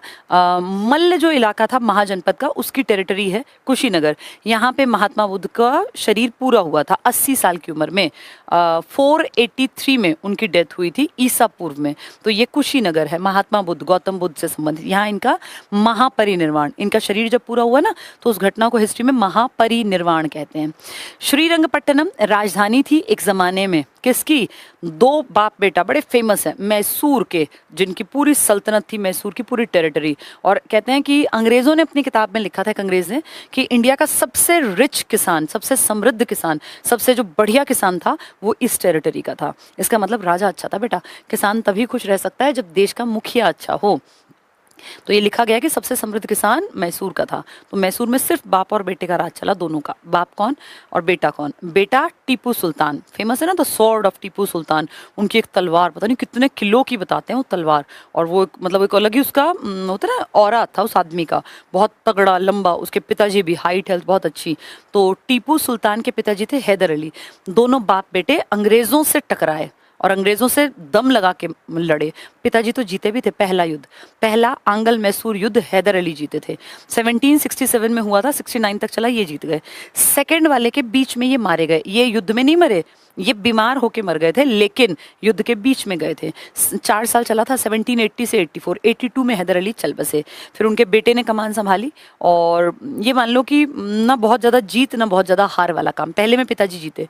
S1: मल्ल जो इलाका था महाजनपद का, उसकी टेरिटरी है कुशीनगर। यहाँ पे महात्मा बुद्ध का शरीर पूरा हुआ था 80 साल की उम्र में, 483 में उनकी डेथ हुई थी ईसा पूर्व में। तो ये कुशीनगर है, महात्मा बुद्ध, गौतम बुद्ध से संबंधित, यहाँ इनका महापरिनिर्वाण, इनका शरीर जब पूरा हुआ ना, तो उस घटना को हिस्ट्री में महापरिनिर्वाण कहते हैं। श्रीरंगपट्टनम राजधानी थी एक जमाने में, किसकी? 2 बाप बेटा बड़े फेमस हैं, मैसूर के, जिनकी पूरी सल्तनत थी, मैसूर की पूरी टेरिटरी। और कहते हैं कि अंग्रेजों ने अपनी किताब में लिखा था, एक अंग्रेज ने, कि इंडिया का सबसे रिच किसान, सबसे समृद्ध किसान, सबसे जो बढ़िया किसान था वो इस टेरिटरी का था। इसका मतलब राजा अच्छा था बेटा। किसान तभी खुश रह सकता है जब देश का मुखिया अच्छा हो। तो ये लिखा गया कि सबसे समृद्ध किसान मैसूर का था। तो मैसूर में सिर्फ बाप और बेटे का राज चला, दोनों का। बाप कौन और बेटा कौन? बेटा टीपू सुल्तान, फेमस है ना the sword of Tipu Sultan, उनकी एक तलवार, पता नहीं कितने किलो की बताते हैं वो तलवार, और वो मतलब एक अलग ही उसका होता है ना ऑरा था उस आदमी का, बहुत तगड़ा लंबा। उसके पिताजी भी हाइट हेल्थ बहुत अच्छी। तो टीपू सुल्तान के पिताजी थे हैदर अली। दोनों बाप बेटे अंग्रेजों से टकराए और अंग्रेजों से दम लगा के लड़े। पिताजी तो जीते भी थे। पहला युद्ध, पहला आंगल मैसूर युद्ध हैदर अली जीते थे, 1767 में हुआ था, 69 तक चला, ये जीत गए। सेकंड वाले के बीच में ये मारे गए, ये युद्ध में नहीं मरे, ये बीमार होके मर गए थे, लेकिन युद्ध के बीच में गए थे। 4 साल चला था, 1780 से 84, 82 में हैदर अली चल बसे। फिर उनके बेटे ने कमान संभाली, और ये मान लो कि ना बहुत ज़्यादा जीत ना बहुत ज़्यादा हार वाला काम। पहले में पिताजी जीते,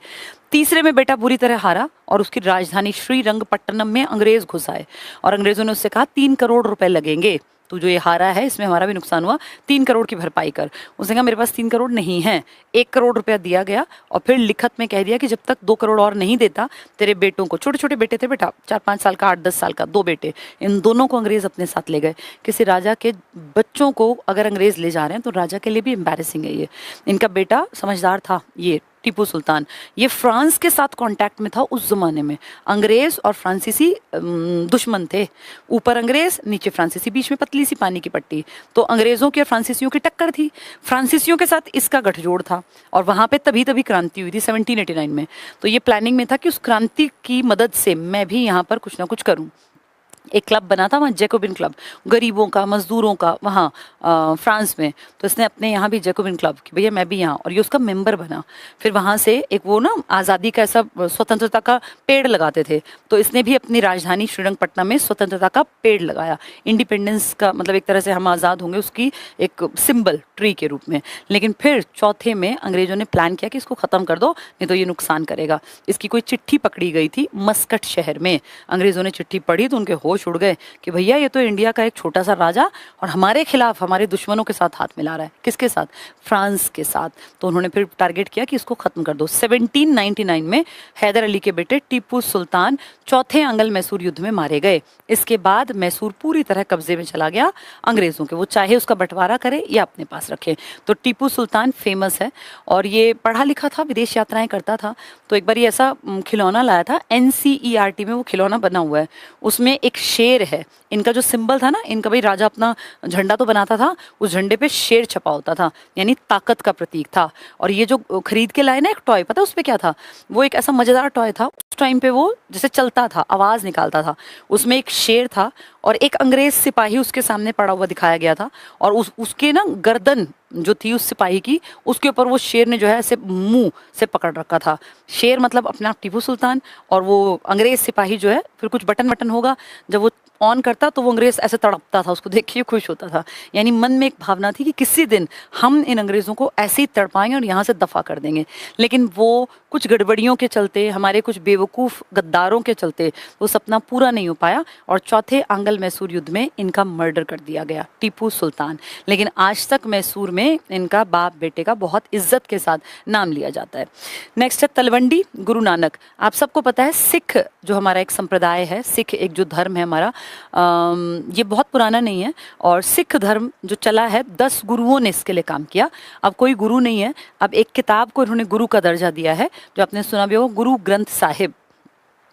S1: तीसरे में बेटा बुरी तरह हारा, और उसकी राजधानी श्रीरंगपट्टनम में अंग्रेज घुस आए, और अंग्रेजों ने उससे कहा 3 करोड़ रुपए लगेंगे, तू जो ये हारा है इसमें हमारा भी नुकसान हुआ, 3 करोड़ की भरपाई कर। उसने कहा मेरे पास 3 करोड़ नहीं है। 1 करोड़ रुपया दिया गया, और फिर लिखत में कह दिया कि जब तक 2 करोड़ और नहीं देता, तेरे बेटों को, छोटे छोटे बेटे थे बेटा, 4-5 साल का, 8-10 साल का, 2 बेटे, इन दोनों को अंग्रेज अपने साथ ले गए। किसी राजा के बच्चों को अगर अंग्रेज ले जा रहे हैं तो राजा के लिए भी एम्बैरेसिंग है ये। इनका बेटा समझदार था, ये टीपू सुल्तान, ये फ्रांस के साथ कांटेक्ट में था उस जमाने में। अंग्रेज और फ्रांसीसी दुश्मन थे, ऊपर अंग्रेज नीचे फ्रांसीसी, बीच में पतली सी पानी की पट्टी। तो अंग्रेजों की और फ्रांसीसियों की टक्कर थी, फ्रांसीसियों के साथ इसका गठजोड़ था, और वहां पे तभी क्रांति हुई थी 1789 में। तो ये प्लानिंग में था कि उस क्रांति की मदद से मैं भी यहाँ पर कुछ ना कुछ करूँ। एक क्लब बना था वहाँ, जैकोबिन क्लब, गरीबों का, मजदूरों का, वहाँ फ्रांस में। तो इसने अपने यहाँ भी जैकोबिन क्लब कि भैया मैं भी यहाँ, और ये उसका मेंबर बना। फिर वहाँ से एक वो ना आज़ादी का ऐसा स्वतंत्रता का पेड़ लगाते थे, तो इसने भी अपनी राजधानी श्रीरंगपट्टनम में स्वतंत्रता का पेड़ लगाया। इंडिपेंडेंस का मतलब एक तरह से हम आज़ाद होंगे उसकी एक सिंबल ट्री के रूप में। लेकिन फिर चौथे में अंग्रेजों ने प्लान किया कि इसको ख़त्म कर दो, नहीं तो ये नुकसान करेगा। इसकी कोई चिट्ठी पकड़ी गई थी मस्कट शहर में, अंग्रेजों ने चिट्ठी पढ़ी तो उनके होश उड़ गए कि भैया ये तो इंडिया का एक छोटा सा राजा और हमारे खिलाफ, हमारे दुश्मनों के साथ हाथ मिला रहा है। किसके साथ? फ्रांस के साथ। तो उन्होंने फिर टारगेट किया कि इसको खत्म कर दो। 1799 में हैदर अली के बेटे टीपू सुल्तान चौथे आंगल मैसूर युद्ध में मारे गए। इसके बाद मैसूर पूरी तरह कब्जे में चला गया अंग्रेजों के, वो चाहे उसका बंटवारा करे या अपने पास रखे। तो टीपू सुल्तान फेमस है, और ये पढ़ा लिखा था, विदेश यात्राएं करता था। तो एक बार ये ऐसा खिलौना लाया था, NCERT में वो खिलौना बना हुआ है, उसमें एक शेर है। इनका जो सिंबल था ना, इनका भाई राजा अपना झंडा तो बनाता था, उस झंडे पे शेर छपा होता था, यानी ताकत का प्रतीक था। और ये जो खरीद के लाए ना एक टॉय, पता है उस पे क्या था? वो एक ऐसा मजेदार टॉय था, उस टाइम पे वो जैसे चलता था, आवाज निकालता था, उसमें एक शेर था और एक अंग्रेज सिपाही उसके सामने पड़ा हुआ दिखाया गया था, और उसके ना गर्दन जो थी उस सिपाही की, उसके ऊपर वो शेर ने जो है ऐसे मुंह से पकड़ रखा था। शेर मतलब अपना टीपू सुल्तान, और वो अंग्रेज सिपाही जो है, फिर कुछ बटन होगा, जब वो ऑन करता तो वो अंग्रेज ऐसे तड़पता था, उसको देख के खुश होता था। यानी मन में एक भावना थी कि किसी दिन हम इन अंग्रेज़ों को ऐसे ही तड़पाएंगे और यहाँ से दफ़ा कर देंगे। लेकिन वो कुछ गड़बड़ियों के चलते, हमारे कुछ बेवकूफ़ गद्दारों के चलते वो सपना पूरा नहीं हो पाया और चौथे आंग्ल मैसूर युद्ध में इनका मर्डर कर दिया गया, टीपू सुल्तान। लेकिन आज तक मैसूर में इनका बाप बेटे का बहुत इज्जत के साथ नाम लिया जाता है। नेक्स्ट है तलवंडी गुरु नानक। आप सबको पता है सिख जो हमारा एक संप्रदाय है, सिख एक जो धर्म है हमारा, ये बहुत पुराना नहीं है और सिख धर्म जो चला है 10 गुरुओं ने इसके लिए काम किया। अब कोई गुरु नहीं है, अब एक किताब को इन्होंने गुरु का दर्जा दिया है, जो आपने सुना भी होगा, गुरु ग्रंथ साहिब।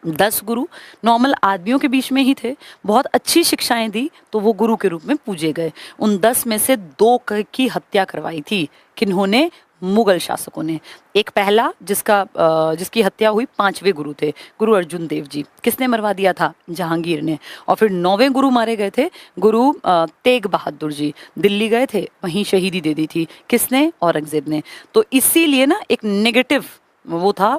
S1: 10 गुरु नॉर्मल आदमियों के बीच में ही थे, बहुत अच्छी शिक्षाएं दी तो वो गुरु के रूप में पूजे गए। उन 10 में से 2 की हत्या करवाई थी, किन्होंने? मुगल शासकों ने। एक पहला जिसकी हत्या हुई 5वें गुरु थे, गुरु अर्जुन देव जी। किसने मरवा दिया था? जहांगीर ने। और फिर 9वें गुरु मारे गए थे, गुरु तेग बहादुर जी। दिल्ली गए थे, वहीं शहीदी दे दी थी। किसने? औरंगजेब ने। तो इसीलिए ना एक नेगेटिव वो था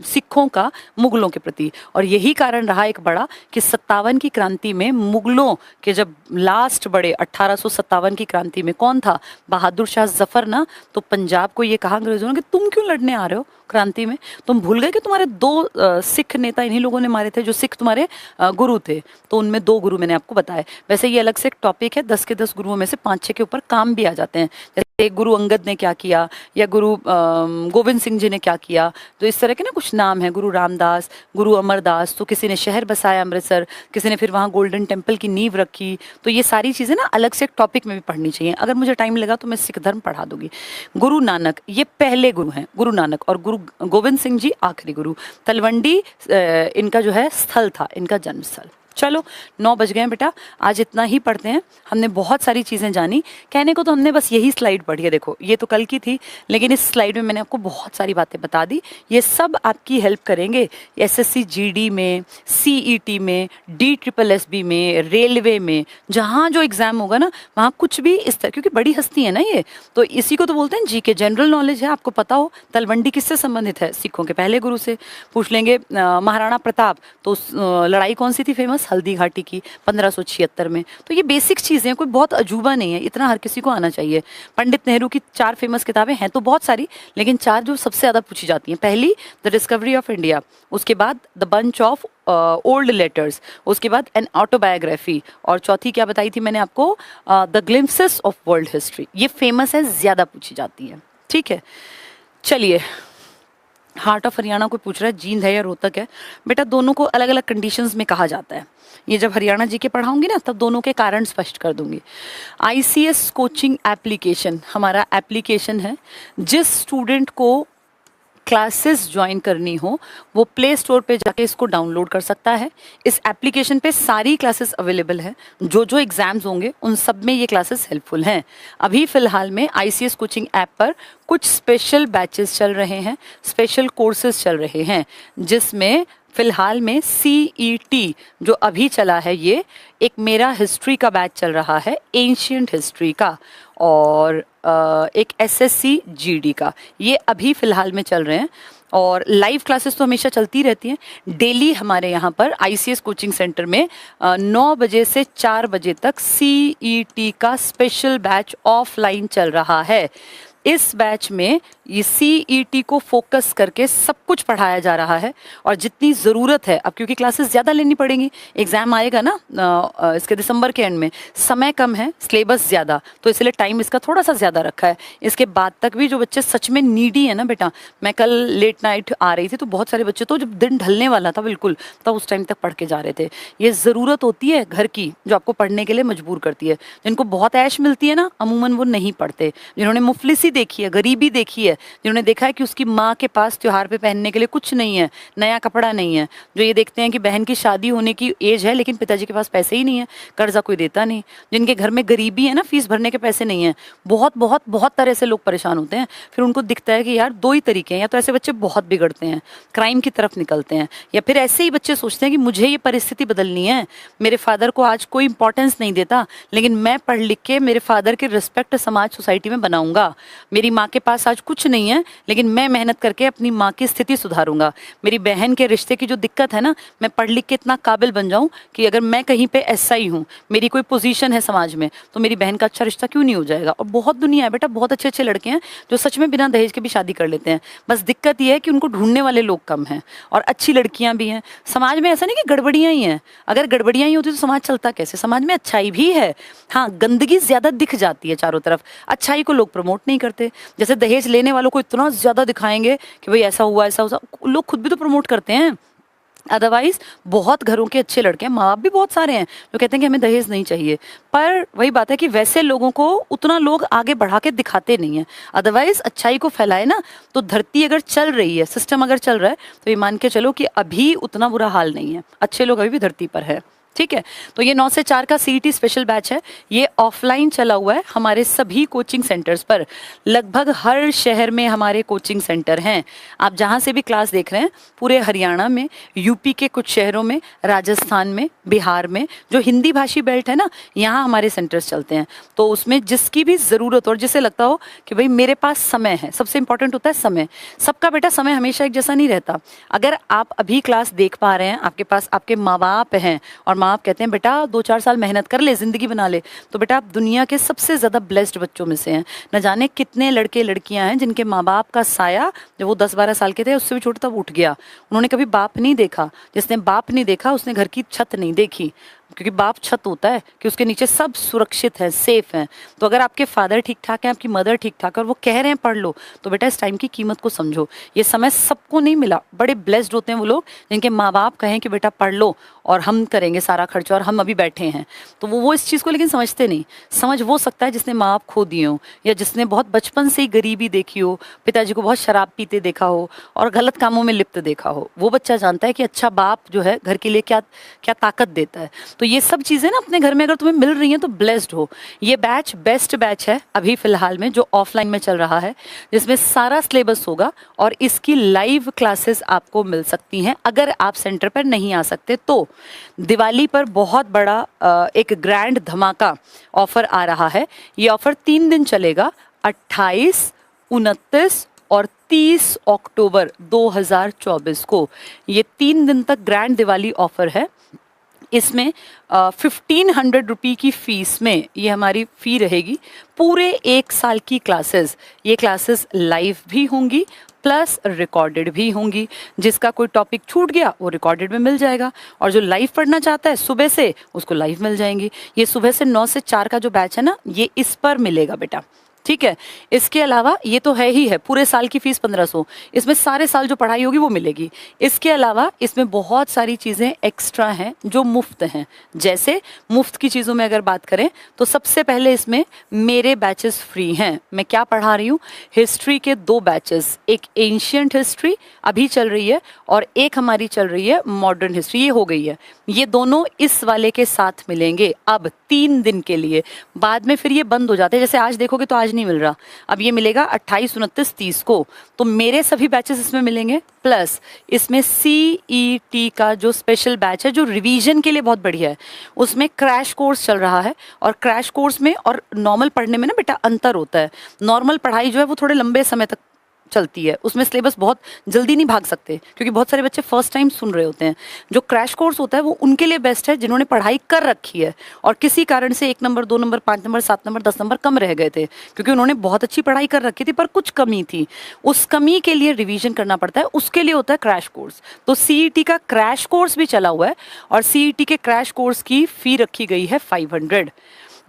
S1: सिखों का मुगलों के प्रति, और यही कारण रहा एक बड़ा कि 57 की क्रांति में मुगलों के जब लास्ट बड़े 1857 की क्रांति में कौन था? बहादुर शाह जफर ना। तो पंजाब को ये कहा अंग्रेजों ने कि तुम क्यों लड़ने आ रहे हो क्रांति में? तुम भूल गए कि तुम्हारे 2 सिख नेता इन्हीं लोगों ने मारे थे, जो सिख तुम्हारे गुरु थे। तो उनमें 2 गुरु मैंने आपको बताए। वैसे ये अलग से एक टॉपिक है, 10 के 10 गुरुओं में से 5-6 के ऊपर काम भी आ जाते हैं। जैसे एक गुरु अंगद ने क्या किया, या गुरु गोविंद सिंह जी ने क्या किया। तो इस तरह के ना कुछ नाम है, गुरु रामदास, गुरु अमरदास। तो किसी ने शहर बसाया अमृतसर, किसी ने फिर वहाँ गोल्डन टेम्पल की नींव रखी। तो ये सारी चीज़ें ना अलग से एक टॉपिक में भी पढ़नी चाहिए। अगर मुझे टाइम लगा तो मैं सिख धर्म पढ़ा दूंगी। गुरु नानक ये पहले गुरु हैं, गुरु नानक। और गुरु गोविंद सिंह जी आखिरी गुरु। तलवंडी इनका जो है स्थल था, इनका जन्म स्थल। चलो 9 बज गए हैं बेटा, आज इतना ही पढ़ते हैं। हमने बहुत सारी चीज़ें जानी। कहने को तो हमने बस यही स्लाइड पढ़ी है, देखो ये तो कल की थी, लेकिन इस स्लाइड में मैंने आपको बहुत सारी बातें बता दी। ये सब आपकी हेल्प करेंगे एसएससी जीडी में, सीईटी में, DSSB में, रेलवे में, जहाँ जो एग्ज़ाम होगा ना वहाँ कुछ भी इस तरह, क्योंकि बड़ी हस्ती है ना ये, तो इसी को तो बोलते हैं जीके, जनरल नॉलेज है। आपको पता हो तलवंडी किससे संबंधित है? सिखों के पहले गुरु से। पूछ लेंगे महाराणा प्रताप, तो लड़ाई कौन सी थी फेमस? हल्दी घाटी की 1576 में। तो ये बेसिक चीज़ें, कोई बहुत अजूबा नहीं है, इतना हर किसी को आना चाहिए। पंडित नेहरू की 4 फेमस किताबें हैं तो बहुत सारी, लेकिन 4 जो सबसे ज़्यादा पूछी जाती हैं। पहली द डिस्कवरी ऑफ इंडिया, उसके बाद the bunch of old letters, उसके बाद एन ऑटोबायोग्राफी, और चौथी क्या बताई थी मैंने आपको? The glimpses of world history. ये फेमस है, ज़्यादा पूछी जाती है। ठीक है, चलिए हार्ट ऑफ हरियाणा को पूछ रहा है जींद है या रोहतक है। बेटा दोनों को अलग अलग कंडीशंस में कहा जाता है। ये जब हरियाणा जी के पढ़ाऊंगी ना तब दोनों के कारण स्पष्ट कर दूंगी। ICS कोचिंग एप्लीकेशन हमारा एप्लीकेशन है। जिस स्टूडेंट को क्लासेस ज्वाइन करनी हो वो प्ले स्टोर पे जाके इसको डाउनलोड कर सकता है। इस एप्लीकेशन पे सारी क्लासेस अवेलेबल हैं, जो जो एग्जाम्स होंगे उन सब में ये क्लासेस हेल्पफुल हैं। अभी फ़िलहाल में ICS कोचिंग ऐप पर कुछ स्पेशल बैचेस चल रहे हैं, स्पेशल कोर्सेज चल रहे हैं, जिसमें फ़िलहाल में CET जो अभी चला है, ये एक मेरा हिस्ट्री का बैच चल रहा है, एंशियंट हिस्ट्री का, और एक SSC GD का, ये अभी फ़िलहाल में चल रहे हैं। और लाइव क्लासेस तो हमेशा चलती रहती हैं। डेली हमारे यहाँ पर ICS कोचिंग सेंटर में 9 बजे से 4 बजे तक CET का स्पेशल बैच ऑफलाइन चल रहा है। इस बैच में ये CET को फोकस करके सब कुछ पढ़ाया जा रहा है, और जितनी ज़रूरत है, अब क्योंकि क्लासेस ज़्यादा लेनी पड़ेंगी, एग्ज़ाम आएगा ना इसके दिसंबर के एंड में, समय कम है, सिलेबस ज़्यादा, तो इसलिए टाइम इसका थोड़ा सा ज़्यादा रखा है। इसके बाद तक भी जो बच्चे सच में नीडी है ना बेटा, मैं कल लेट नाइट आ रही थी तो बहुत सारे बच्चे तो जब दिन ढलने वाला था बिल्कुल, तब उस टाइम तक पढ़ के जा रहे थे। ये ज़रूरत होती है घर की जो आपको पढ़ने के लिए मजबूर करती है। जिनको बहुत ऐश मिलती है ना, अमूमन वो नहीं पढ़ते। जिन्होंने मुफलिसी देखी है, गरीबी देखी है, जिन्होंने देखा है कि उसकी माँ के पास त्योहार पे पहनने के लिए कुछ नहीं है, नया कपड़ा नहीं है, जो ये देखते हैं कि बहन की शादी होने की एज है लेकिन पिताजी के पास पैसे ही नहीं है, कर्जा कोई देता नहीं, जिनके घर में गरीबी है ना, फीस भरने के पैसे नहीं है, बहुत बहुत बहुत तरह से लोग परेशान होते हैं। फिर उनको दिखता है कि यार 2 ही तरीके हैं, या तो ऐसे बच्चे बहुत बिगड़ते हैं, क्राइम की तरफ निकलते हैं, या फिर ऐसे ही बच्चे सोचते हैं कि मुझे ये परिस्थिति बदलनी है, मेरे फादर को आज कोई इंपॉर्टेंस नहीं देता, लेकिन मैं पढ़ लिख के मेरे फादर के रिस्पेक्ट समाज सोसाइटी में बनाऊंगा। मेरी माँ के पास आज कुछ नहीं है, लेकिन मैं मेहनत करके अपनी माँ की स्थिति सुधारूंगा। मेरी बहन के रिश्ते की जो दिक्कत है ना, मैं पढ़ लिख के इतना काबिल बन जाऊं कि अगर मैं कहीं पे SI हूँ, मेरी कोई पोजीशन है समाज में, तो मेरी बहन का अच्छा रिश्ता क्यों नहीं हो जाएगा। और बहुत दुनिया है बेटा, बहुत अच्छे अच्छे लड़के हैं जो सच में बिना दहेज के भी शादी कर लेते हैं। बस दिक्कत यह है कि उनको ढूंढने वाले लोग कम हैं, और अच्छी लड़कियां भी हैं समाज में। ऐसा नहीं कि गड़बड़ियां ही हैं, अगर गड़बड़ियां ही होती तो समाज चलता कैसे। समाज में अच्छाई भी है, हाँ गंदगी ज्यादा दिख जाती है चारों तरफ, अच्छाई को लोग प्रमोट नहीं करते। जैसे दहेज लेने वालों को इतना ज्यादा दिखाएंगे कि भाई ऐसा हुआ ऐसा हुआ, लोग खुद भी तो प्रमोट करते हैं। अदरवाइज बहुत घरों के अच्छे लड़के हैं, माँ बाप भी बहुत सारे हैं जो कहते हैं कि हमें दहेज नहीं चाहिए, पर वही बात है कि वैसे लोगों को उतना लोग आगे बढ़ा के दिखाते नहीं है। अदरवाइज अच्छाई को फैलाए ना, तो धरती अगर चल रही है, सिस्टम अगर चल रहा है, तो ये मान के चलो कि अभी उतना बुरा हाल नहीं है, अच्छे लोग अभी भी धरती पर है। ठीक है, तो ये 9 से 4 का CET स्पेशल बैच है, ये ऑफलाइन चला हुआ है हमारे सभी कोचिंग सेंटर्स पर। लगभग हर शहर में हमारे कोचिंग सेंटर हैं। आप जहां से भी क्लास देख रहे हैं, पूरे हरियाणा में, यूपी के कुछ शहरों में, राजस्थान में, बिहार में, जो हिंदी भाषी बेल्ट है ना, यहाँ हमारे सेंटर्स चलते हैं। तो उसमें जिसकी भी ज़रूरत और जिसे लगता हो कि भाई मेरे पास समय है, सबसे इंपॉर्टेंट होता है समय। सबका बेटा समय हमेशा एक जैसा नहीं रहता। अगर आप अभी क्लास देख पा रहे हैं, आपके पास आपके माँ बाप हैं और माँ बाप कहते हैं बेटा 2-4 साल मेहनत कर ले, जिंदगी बना ले, तो बेटा आप दुनिया के सबसे ज्यादा ब्लेस्ड बच्चों में से हैं। न जाने कितने लड़के लड़कियां हैं जिनके माँ बाप का साया जब वो 10-12 साल के थे, उससे भी छोटा तब उठ गया, उन्होंने कभी बाप नहीं देखा। जिसने बाप नहीं देखा उसने घर की छत नहीं देखी, क्योंकि बाप छत होता है कि उसके नीचे सब सुरक्षित है, सेफ है। तो अगर आपके फादर ठीक ठाक है, आपकी मदर ठीक ठाक है, और वो कह रहे हैं पढ़ लो, तो बेटा इस टाइम की कीमत को समझो। ये समय सबको नहीं मिला, बड़े ब्लेस्ड होते हैं वो लोग जिनके माँ बाप कहें कि बेटा पढ़ लो और हम करेंगे सारा खर्चा, और हम अभी बैठे हैं। तो वो इस चीज़ को लेकिन समझते नहीं। समझ वो सकता है जिसने माँ बाप खो दिए हो, या जिसने बहुत बचपन से ही गरीबी देखी हो, पिताजी को बहुत शराब पीते देखा हो और गलत कामों में लिप्त देखा हो। वो बच्चा जानता है कि अच्छा बाप जो है घर के लिए क्या क्या ताकत देता है। तो ये सब चीज़ें ना अपने घर में अगर तुम्हें मिल रही हैं तो ब्लेस्ड हो। ये बैच बेस्ट बैच है अभी फिलहाल में, जो ऑफलाइन में चल रहा है, जिसमें सारा सिलेबस होगा और इसकी लाइव क्लासेस आपको मिल सकती हैं अगर आप सेंटर पर नहीं आ सकते तो। दिवाली पर बहुत बड़ा एक ग्रैंड धमाका ऑफर आ रहा है। ये ऑफर 3 दिन चलेगा, 28, 29 और 30 अक्टूबर 2024 को। ये 3 दिन तक ग्रैंड दिवाली ऑफर है। इसमें 1500 रुपये की फ़ीस में ये हमारी फ़ी रहेगी पूरे 1 साल की क्लासेस। ये क्लासेस लाइव भी होंगी प्लस रिकॉर्डेड भी होंगी। जिसका कोई टॉपिक छूट गया वो रिकॉर्डेड में मिल जाएगा, और जो लाइव पढ़ना चाहता है सुबह से, उसको लाइव मिल जाएंगी। ये सुबह से 9 से 4 का जो बैच है ना, ये इस पर मिलेगा बेटा। ठीक है, इसके अलावा ये तो है ही है, पूरे साल की फीस 1500, इसमें सारे साल जो पढ़ाई होगी वो मिलेगी। इसके अलावा इसमें बहुत सारी चीज़ें एक्स्ट्रा हैं जो मुफ्त हैं। जैसे मुफ्त की चीज़ों में अगर बात करें तो सबसे पहले इसमें मेरे बैचेस फ्री हैं। मैं क्या पढ़ा रही हूँ, हिस्ट्री के 2 बैचेस, एक एंशियंट हिस्ट्री अभी चल रही है और एक हमारी चल रही है मॉडर्न हिस्ट्री, ये हो गई है। ये दोनों इस वाले के साथ मिलेंगे अब 3 दिन के लिए, बाद में फिर ये बंद हो जाते हैं। जैसे आज देखोगे तो आज नहीं मिल रहा, अब ये मिलेगा 28, 29, 30 को। तो मेरे सभी बैचेस इसमें मिलेंगे, प्लस इसमें CET का जो स्पेशल बैच है जो रिवीजन के लिए बहुत बढ़िया है, उसमें क्रैश कोर्स चल रहा है। और क्रैश कोर्स में और नॉर्मल पढ़ने में ना बेटा अंतर होता है। नॉर्मल पढ़ाई जो है वो थोड़े लंबे समय तक चलती है, उसमें सिलेबस बहुत जल्दी नहीं भाग सकते क्योंकि बहुत सारे बच्चे फर्स्ट टाइम सुन रहे होते हैं। जो क्रैश कोर्स होता है वो उनके लिए बेस्ट है जिन्होंने पढ़ाई कर रखी है और किसी कारण से 1 number, 2 number, 5 number, 7 number, 10 number कम रह गए थे, क्योंकि उन्होंने बहुत अच्छी पढ़ाई कर रखी थी पर कुछ कमी थी। उस कमी के लिए रिवीजन करना पड़ता है, उसके लिए होता है क्रैश कोर्स। तो CET का क्रैश कोर्स भी चला हुआ है और CET के क्रैश कोर्स की फी रखी गई है 500।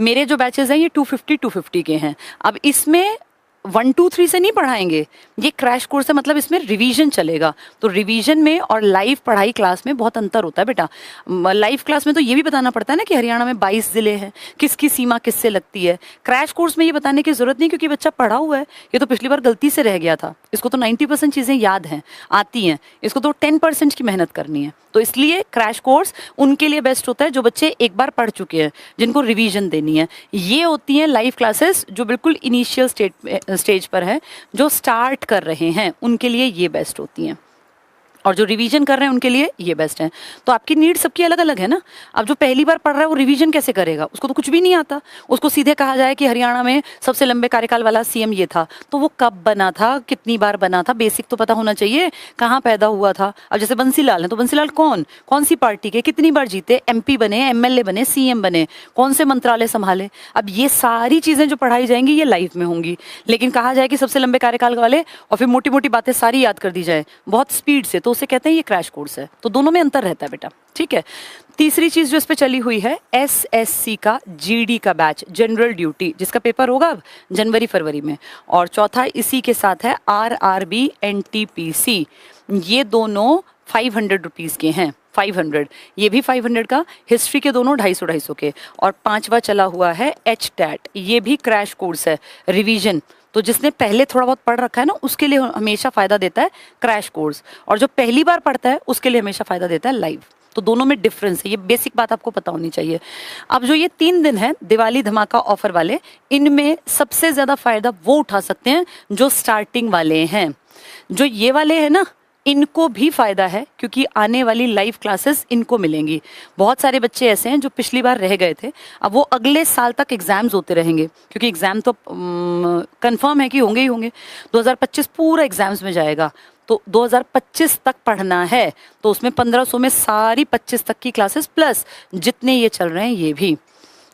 S1: मेरे जो बैचेज हैं ये 250 के हैं। अब इसमें 1, 2, 3 से नहीं पढ़ाएंगे, ये क्रैश कोर्स है, मतलब इसमें रिवीजन चलेगा। तो रिवीजन में और लाइव पढ़ाई क्लास में बहुत अंतर होता है बेटा। लाइव क्लास में तो ये भी बताना पड़ता है ना कि हरियाणा में 22 जिले हैं, किसकी सीमा किससे लगती है। क्रैश कोर्स में ये बताने की जरूरत नहीं क्योंकि बच्चा पढ़ा हुआ है। ये तो पिछली बार गलती से रह गया था, इसको तो 90% चीज़ें याद हैं, आती हैं, इसको तो 10% की मेहनत करनी है। तो इसलिए क्रैश कोर्स उनके लिए बेस्ट होता है जो बच्चे एक बार पढ़ चुके हैं, जिनको रिवीजन देनी है। ये होती हैं लाइव क्लासेस जो बिल्कुल इनिशियल स्टेज पर है, जो स्टार्ट कर रहे हैं, उनके लिए ये बेस्ट होती हैं। और जो रिवीजन कर रहे हैं उनके लिए ये बेस्ट है। तो आपकी नीड सबकी अलग अलग है ना। अब जो पहली बार पढ़ रहा है वो रिवीजन कैसे करेगा, उसको तो कुछ भी नहीं आता। उसको सीधे कहा जाए कि हरियाणा में सबसे लंबे कार्यकाल वाला सीएम ये था, तो वो कब बना था, कितनी बार बना था, बेसिक तो पता होना चाहिए, कहाँ पैदा हुआ था। अब जैसे बंसीलाल है, तो बंसीलाल कौन सी पार्टी के, कितनी बार जीते, एमपी बने, एमएलए बने, सीएम बने, कौन से मंत्रालय संभाले। अब ये सारी चीजें जो पढ़ाई जाएंगी ये लाइफ में होंगी। लेकिन कहा जाए कि सबसे लंबे कार्यकाल वाले और फिर मोटी मोटी बातें सारी याद कर दी जाए बहुत स्पीड से, तो उसे कहते हैं ये क्रैश कोर्स है। तो दोनों में अंतर रहता है बेटा, ठीक है। तीसरी चीज जो इस पे चली हुई है, एसएससी का जीडी का बैच, जनरल ड्यूटी, जिसका पेपर होगा अब जनवरी फरवरी में। और चौथा इसी के साथ है आरआरबी एनटीपीसी। ये दोनों 500 रुपीज के हैं, 500, ये भी 500 का। हिस्ट्री के दोनों 250 के। और पांचवा चला हुआ है एच टैट, ये भी क्रैश कोर्स है, रिवीजन। तो जिसने पहले थोड़ा बहुत पढ़ रखा है ना, उसके लिए हमेशा फायदा देता है क्रैश कोर्स, और जो पहली बार पढ़ता है उसके लिए हमेशा फायदा देता है लाइव। तो दोनों में डिफरेंस है, ये बेसिक बात आपको पता होनी चाहिए। अब जो ये 3 दिन है दिवाली धमाका ऑफर वाले, इनमें सबसे ज्यादा फायदा वो उठा सकते हैं जो स्टार्टिंग वाले हैं। जो ये वाले हैं ना, इनको भी फायदा है क्योंकि आने वाली लाइव क्लासेस इनको मिलेंगी। बहुत सारे बच्चे ऐसे हैं जो पिछली बार रह गए थे, अब वो अगले साल तक एग्जाम्स होते रहेंगे, क्योंकि एग्जाम तो कंफर्म है कि होंगे ही होंगे। 2025 पूरा एग्जाम्स में जाएगा, तो 2025 तक पढ़ना है, तो उसमें 1500 में सारी 25 तक की क्लासेस प्लस जितने ये चल रहे हैं ये भी।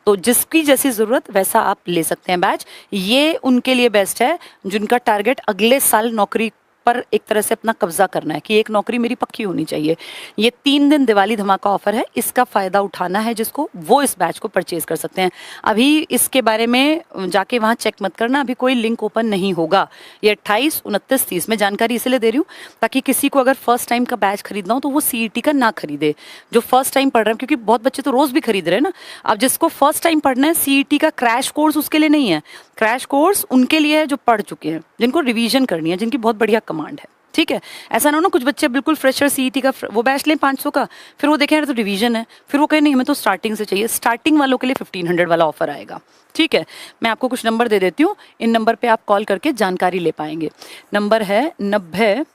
S1: तो जिसकी जैसी जरूरत वैसा आप ले सकते हैं बैच। ये उनके लिए बेस्ट है जिनका टारगेट अगले साल नौकरी पर एक तरह से अपना कब्जा करना है, कि एक नौकरी मेरी पक्की होनी चाहिए। ये 3 दिन दिवाली धमाका ऑफर है, इसका फायदा उठाना है जिसको, वो इस बैच को परचेज कर सकते हैं। अभी इसके बारे में जाके वहां चेक मत करना, अभी कोई लिंक ओपन नहीं होगा। ये 28, 29, 30 में जानकारी इसलिए दे रही हूँ ताकि किसी को अगर फर्स्ट टाइम का बैच खरीदना हो तो वो सीईटी का ना खरीदे, जो फर्स्ट टाइम पढ़ रहे हैं, क्योंकि बहुत बच्चे तो रोज भी खरीद रहे हैं ना। अब जिसको फर्स्ट टाइम पढ़ना है, सीईटी का क्रैश कोर्स उसके लिए नहीं है। क्रैश कोर्स उनके लिए है जो पढ़ चुके हैं, जिनको रिवीजन करनी है, जिनकी बहुत बढ़िया कमांड है, ठीक है। ऐसा ना हो ना कुछ बच्चे बिल्कुल फ्रेशर सीईटी का वो बैच लें 500 का, फिर वो देखें यार तो रिवीजन है, फिर वो कहें नहीं हमें तो स्टार्टिंग से चाहिए। स्टार्टिंग वालों के लिए 1500 वाला ऑफर आएगा, ठीक है। मैं आपको कुछ नंबर दे देती हूँ, इन नंबर पे आप कॉल करके जानकारी ले पाएंगे। नंबर है 90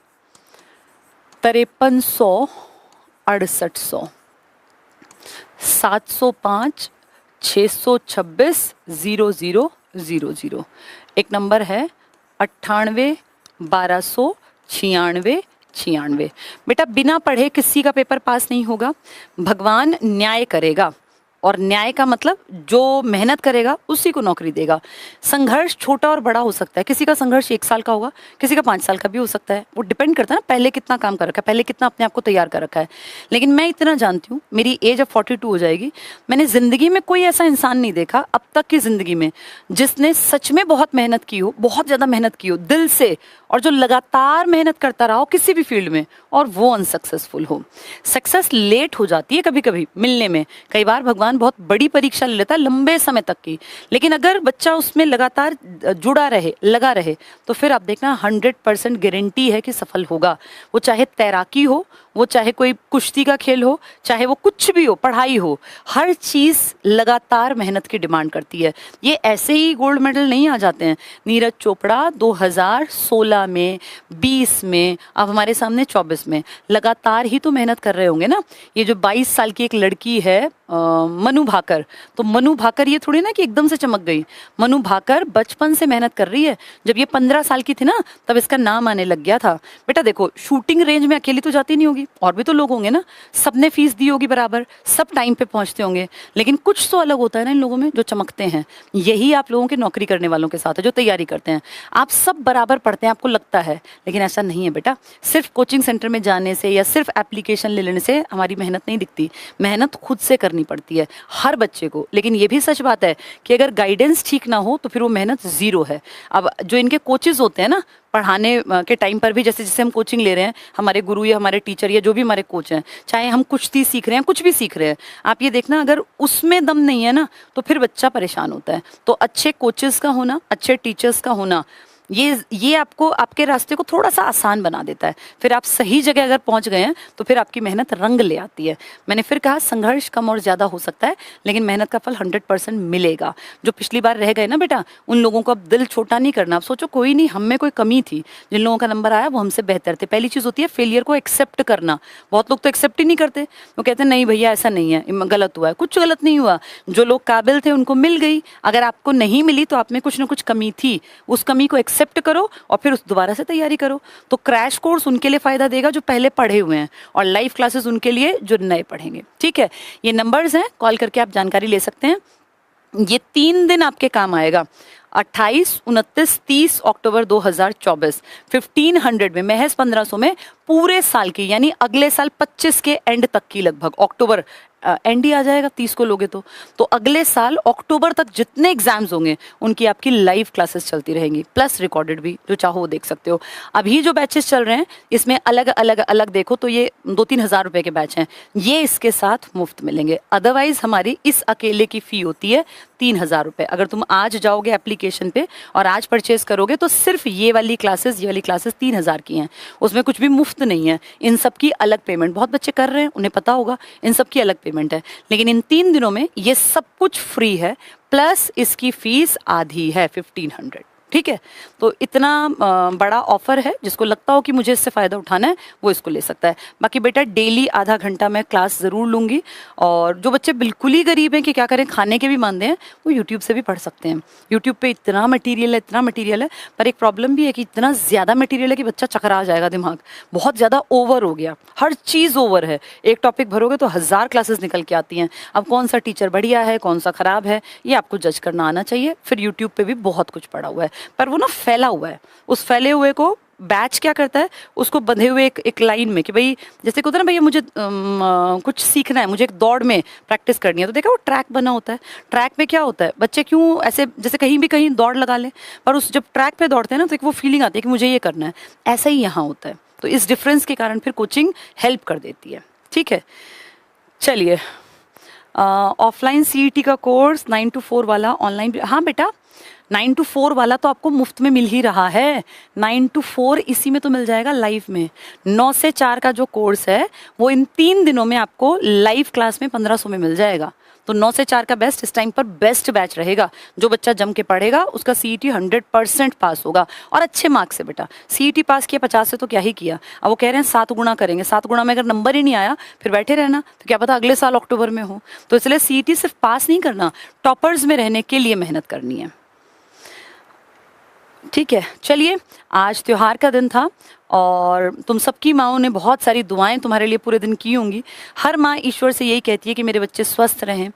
S1: 5300 6800 705 626 0000। एक नंबर है 98 1200 96 96। बेटा बिना पढ़े किसी का पेपर पास नहीं होगा, भगवान न्याय करेगा, और न्याय का मतलब जो मेहनत करेगा उसी को नौकरी देगा। संघर्ष छोटा और बड़ा हो सकता है, किसी का संघर्ष 1 साल का होगा, किसी का 5 साल का भी हो सकता है, वो डिपेंड करता है ना पहले कितना काम कर रखा है, पहले कितना अपने आप को तैयार कर रखा है। लेकिन मैं इतना जानती हूँ, मेरी एज अब 42 हो जाएगी, मैंने जिंदगी में कोई ऐसा इंसान नहीं देखा अब तक की जिंदगी में जिसने सच में बहुत मेहनत की हो, बहुत ज्यादा मेहनत की हो दिल से, और जो लगातार मेहनत करता रहा हो किसी भी फील्ड में, और वो अनसक्सेसफुल हो। सक्सेस लेट हो जाती है कभी कभी मिलने में, कई बार भगवान बहुत बड़ी परीक्षा ले लेता है लंबे समय तक की, लेकिन अगर बच्चा उसमें लगातार जुड़ा रहे, लगा रहे, तो फिर आप देखना 100% गारंटी है कि सफल होगा। वो चाहे तैराकी हो, वो चाहे कोई कुश्ती का खेल हो, चाहे वो कुछ भी हो, पढ़ाई हो, हर चीज लगातार मेहनत की डिमांड करती है। ये ऐसे ही गोल्ड मेडल नहीं आ जाते हैं। नीरज चोपड़ा 2016 में, 20 में, अब हमारे सामने 24 में, लगातार ही तो मेहनत कर रहे होंगे ना। ये जो 22 साल की एक लड़की है मनु भाकर, तो मनु भाकर ये थोड़ी ना कि एकदम से चमक गई। मनु भाकर बचपन से मेहनत कर रही है, जब ये 15 साल की थी ना तब इसका नाम आने लग गया था। बेटा देखो, शूटिंग रेंज में अकेली तो जाती नहीं होगी, और भी तो लोग होंगे ना, सबने फीस दी होगी बराबर, सब टाइम पे पहुंचते होंगे, लेकिन कुछ तो अलग होता है ना इन लोगों में जो चमकते हैं। यही आप लोगों के नौकरी करने वालों के साथ है जो तैयारी करते हैं। आप सब बराबर पढ़ते हैं आपको लगता है, लेकिन ऐसा नहीं है बेटा। सिर्फ कोचिंग सेंटर में जाने से या सिर्फ एप्लीकेशन ले लेने से हमारी मेहनत नहीं दिखती, मेहनत खुद से करनी पड़ती है हर बच्चे को। लेकिन ये भी सच बात है कि अगर गाइडेंस ठीक ना हो तो फिर वो मेहनत जीरो है। अब जो इनके कोचेज होते हैं ना पढ़ाने के टाइम पर भी, जैसे जैसे हम कोचिंग ले रहे हैं, हमारे गुरु या हमारे टीचर या जो भी हमारे कोच हैं, चाहे हम कुश्ती सीख रहे हैं, कुछ भी सीख रहे हैं, आप ये देखना अगर उसमें दम नहीं है ना तो फिर बच्चा परेशान होता है। तो अच्छे कोचेस का होना, अच्छे टीचर्स का होना ये आपको आपके रास्ते को थोड़ा सा आसान बना देता है। फिर आप सही जगह अगर पहुंच गए हैं तो फिर आपकी मेहनत रंग ले आती है। मैंने फिर कहा संघर्ष कम और ज़्यादा हो सकता है, लेकिन मेहनत का फल 100% मिलेगा। जो पिछली बार रह गए ना बेटा, उन लोगों को अब दिल छोटा नहीं करना। आप सोचो कोई नहीं, हम में कोई कमी थी, जिन लोगों का नंबर आया वो हमसे बेहतर थे। पहली चीज़ होती है फेलियर को एक्सेप्ट करना। बहुत लोग तो एक्सेप्ट ही नहीं करते, वो कहते हैं नहीं भैया ऐसा नहीं है, गलत हुआ है। कुछ गलत नहीं हुआ, जो लोग काबिल थे उनको मिल गई। अगर आपको नहीं मिली तो आप में कुछ ना कुछ कमी थी, उस कमी को एक्सेप्ट करो और फिर उस दोबारा से तैयारी करो। तो क्रैश कोर्स उनके लिए फायदा देगा जो पहले पढ़े हुए हैं, और लाइव क्लासेस उनके लिए जो नए पढ़ेंगे। ठीक है, ये नंबर्स हैं, कॉल करके आप जानकारी ले सकते हैं। ये 3 दिन आपके काम आएगा, 28, 29, 30 अक्टूबर 2024। 1500 में, महज 1500 में पूरे साल की, यानी अगले साल 25 के एंड तक की, लगभग अक्टूबर एंड ही आ जाएगा 30 को लोगे तो अगले साल अक्टूबर तक जितने एग्जाम्स होंगे उनकी आपकी लाइव क्लासेस चलती रहेंगी, प्लस रिकॉर्डेड भी, जो चाहो वो देख सकते हो। अभी जो बैचेस चल रहे हैं इसमें अलग अलग अलग देखो तो ये 2-3 हज़ार रुपए के बैच हैं, ये इसके साथ मुफ्त मिलेंगे। अदरवाइज हमारी इस अकेले की फी होती है 3,000 रुपए। अगर तुम आज जाओगे एप्लीकेशन पे और आज परचेज करोगे तो सिर्फ ये वाली क्लासेस 3,000 की हैं, उसमें कुछ भी मुफ्त नहीं है। इन सब की अलग पेमेंट, बहुत बच्चे कर रहे हैं, उन्हें पता होगा, इन सब की अलग पेमेंट है। लेकिन इन 3 दिनों में ये सब कुछ फ्री है, प्लस इसकी फीस आधी है, 1500। ठीक है, तो इतना बड़ा ऑफर है, जिसको लगता हो कि मुझे इससे फ़ायदा उठाना है वो इसको ले सकता है। बाकी बेटा डेली आधा घंटा मैं क्लास ज़रूर लूँगी, और जो बच्चे बिल्कुल ही गरीब हैं कि क्या करें, खाने के भी मानते हैं, वो यूट्यूब से भी पढ़ सकते हैं। यूट्यूब पे इतना मटीरियल है, इतना मटीरियल है, पर एक प्रॉब्लम भी है कि इतना ज़्यादा मटीरियल है कि बच्चा चकरा जाएगा, दिमाग बहुत ज़्यादा ओवर हो गया, हर चीज़ ओवर है। एक टॉपिक भरोगे तो 1000 क्लासेस निकल के आती हैं। अब कौन सा टीचर बढ़िया है, कौन सा ख़राब है, ये आपको जज करना आना चाहिए। फिर यूट्यूब पे भी बहुत कुछ पड़ा हुआ है, पर वो ना फैला हुआ है। उस फैले हुए को बैच क्या करता है, उसको बंधे हुए एक लाइन में, कि भाई जैसे होता है ना, भैया मुझे कुछ सीखना है, मुझे एक दौड़ में प्रैक्टिस करनी है, तो देखा वो ट्रैक बना होता है। ट्रैक में क्या होता है, बच्चे क्यों ऐसे जैसे कहीं भी कहीं दौड़ लगा लें, पर उस जब ट्रैक पे दौड़ते हैं ना तो एक वो फीलिंग आती है कि मुझे ये करना है। ऐसा ही यहाँ होता है। तो इस डिफरेंस के कारण फिर कोचिंग हेल्प कर देती है। ठीक है, चलिए, ऑफलाइन CET का कोर्स 9 to 4 वाला ऑनलाइन, हाँ बेटा 9 to 4 वाला तो आपको मुफ्त में मिल ही रहा है। 9 to 4 इसी में तो मिल जाएगा लाइव में। 9 से 4 का जो कोर्स है वो इन 3 दिनों में आपको लाइव क्लास में 1500 में मिल जाएगा। तो 9 से 4 का बेस्ट, इस टाइम पर बेस्ट बैच रहेगा। जो बच्चा जम के पढ़ेगा उसका CET 100% पास होगा, और अच्छे मार्क्स से। बेटा CET पास किया 50 से तो क्या ही किया, अब वो कह रहे हैं 7 गुना करेंगे। 7 गुना में अगर नंबर ही नहीं आया फिर बैठे रहना, तो क्या पता अगले साल अक्टूबर में हो। तो इसलिए CET सिर्फ पास नहीं करना, टॉपर्स में रहने के लिए मेहनत करनी है। ठीक है, चलिए, आज त्योहार का दिन था और तुम सबकी माँओं ने बहुत सारी दुआएं तुम्हारे लिए पूरे दिन की होंगी। हर माँ ईश्वर से यही कहती है कि मेरे बच्चे स्वस्थ रहें,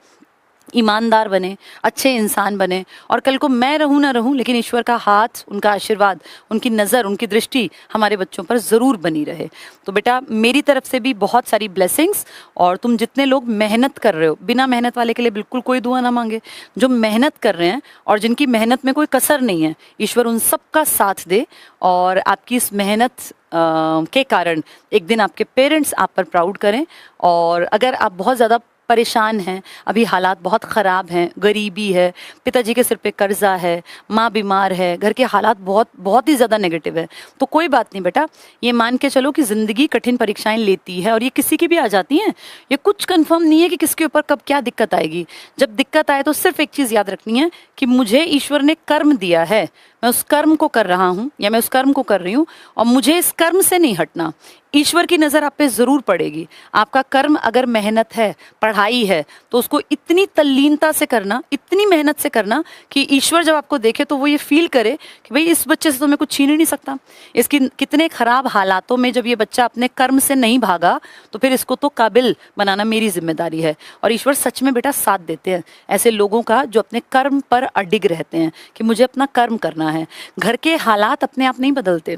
S1: ईमानदार बने, अच्छे इंसान बने, और कल को मैं रहूं ना रहूं लेकिन ईश्वर का हाथ, उनका आशीर्वाद, उनकी नज़र, उनकी दृष्टि हमारे बच्चों पर ज़रूर बनी रहे। तो बेटा मेरी तरफ से भी बहुत सारी ब्लेसिंग्स। और तुम जितने लोग मेहनत कर रहे हो, बिना मेहनत वाले के लिए बिल्कुल कोई दुआ ना मांगे। जो मेहनत कर रहे हैं और जिनकी मेहनत में कोई कसर नहीं है, ईश्वर उन सब का साथ दे, और आपकी इस मेहनत के कारण एक दिन आपके पेरेंट्स आप पर प्राउड करें। और अगर आप बहुत ज़्यादा परेशान हैं, अभी हालात बहुत ख़राब हैं, गरीबी है, पिताजी के सिर पे कर्जा है, माँ बीमार है, घर के हालात बहुत ही ज़्यादा नेगेटिव है, तो कोई बात नहीं बेटा, ये मान के चलो कि ज़िंदगी कठिन परीक्षाएं लेती है, और ये किसी की भी आ जाती हैं। ये कुछ कंफर्म नहीं है कि किसके ऊपर कब क्या दिक्कत आएगी। जब दिक्कत आए तो सिर्फ एक चीज़ याद रखनी है कि मुझे ईश्वर ने कर्म दिया है, मैं उस कर्म को कर रहा हूँ या मैं उस कर्म को कर रही हूँ, और मुझे इस कर्म से नहीं हटना। ईश्वर की नज़र आप पे ज़रूर पड़ेगी। आपका कर्म अगर मेहनत है, पढ़ाई है, तो उसको इतनी तल्लीनता से करना, इतनी मेहनत से करना कि ईश्वर जब आपको देखे तो वो ये फील करे कि भाई इस बच्चे से तो मैं कुछ छीन ही नहीं सकता। इसकी कितने ख़राब हालातों में जब ये बच्चा अपने कर्म से नहीं भागा, तो फिर इसको तो काबिल बनाना मेरी जिम्मेदारी है। और ईश्वर सच में बेटा साथ देते हैं ऐसे लोगों का जो अपने कर्म पर अडिग रहते हैं कि मुझे अपना कर्म करना है। घर के हालात अपने आप नहीं बदलते,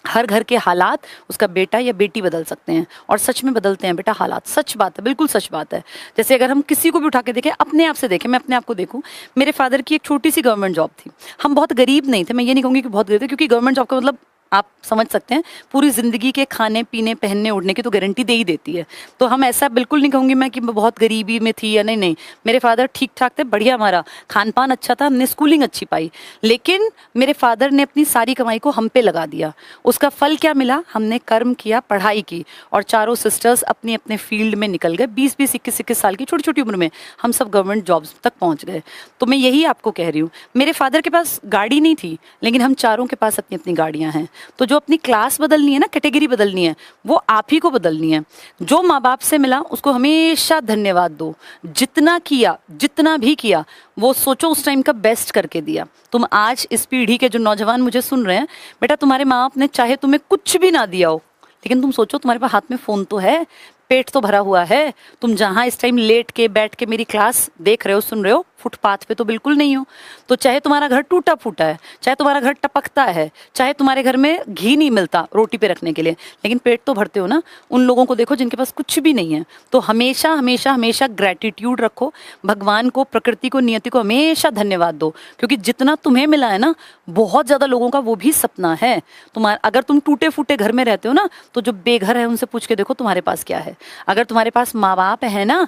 S1: हर घर के हालात उसका बेटा या बेटी बदल सकते हैं, और सच में बदलते हैं बेटा हालात। सच बात है, बिल्कुल सच बात है। जैसे अगर हम किसी को भी उठा के देखें, अपने आप से देखें, मैं अपने आप को देखूं, मेरे फादर की एक छोटी सी गवर्नमेंट जॉब थी। हम बहुत गरीब नहीं थे, मैं ये नहीं कहूँगी कि बहुत गरीब थे, क्योंकि गवर्नमेंट जॉब का मतलब आप समझ सकते हैं, पूरी ज़िंदगी के खाने पीने पहनने ओढ़ने की तो गारंटी दे ही देती है। तो हम ऐसा बिल्कुल नहीं कहूँगी मैं कि मैं बहुत गरीबी में थी या नहीं, नहीं, मेरे फादर ठीक ठाक थे, बढ़िया, हमारा खान पान अच्छा था, हमने स्कूलिंग अच्छी पाई, लेकिन मेरे फादर ने अपनी सारी कमाई को हम पे लगा दिया। उसका फल क्या मिला? हमने कर्म किया, पढ़ाई की, और चारों सिस्टर्स अपने अपने फील्ड में निकल गए। 20-20, 21-21 साल की छोटी छोटी उम्र में हम सब गवर्नमेंट जॉब्स तक पहुंच गए। तो मैं यही आपको कह रही हूँ, मेरे फादर के पास गाड़ी नहीं थी, लेकिन हम चारों के पास अपनी अपनी गाड़ियाँ हैं। तो जो अपनी क्लास बदलनी है ना, कैटेगरी बदलनी है, वो आप ही को बदलनी है। जो माँ बाप से मिला उसको हमेशा धन्यवाद दो। जितना किया, जितना भी किया, वो सोचो उस टाइम का बेस्ट करके दिया। तुम आज इस पीढ़ी के जो नौजवान मुझे सुन रहे हैं, बेटा तुम्हारे माँ बाप ने चाहे तुम्हें कुछ भी ना दिया हो, लेकिन तुम सोचो तुम्हारे पास हाथ में फ़ोन तो है, पेट तो भरा हुआ है, तुम जहाँ इस टाइम लेट के बैठ के मेरी क्लास देख रहे हो, सुन रहे हो, फुटपाथ पे तो बिल्कुल नहीं हो। तो चाहे तुम्हारा घर टूटा फूटा है, चाहे तुम्हारा घर टपकता है, चाहे तुम्हारे घर में घी नहीं मिलता रोटी पे रखने के लिए, लेकिन पेट तो भरते हो ना। उन लोगों को देखो जिनके पास कुछ भी नहीं है। तो हमेशा हमेशा हमेशा ग्रैटिट्यूड रखो, भगवान को, प्रकृति को, नियति को हमेशा धन्यवाद दो, क्योंकि जितना तुम्हें मिला है ना, बहुत ज़्यादा लोगों का वो भी सपना है। तुम्हारा अगर तुम टूटे फूटे घर में रहते हो ना, तो जो बेघर है उनसे पूछ के देखो तुम्हारे पास क्या है। अगर तुम्हारे पास माँ बाप है ना,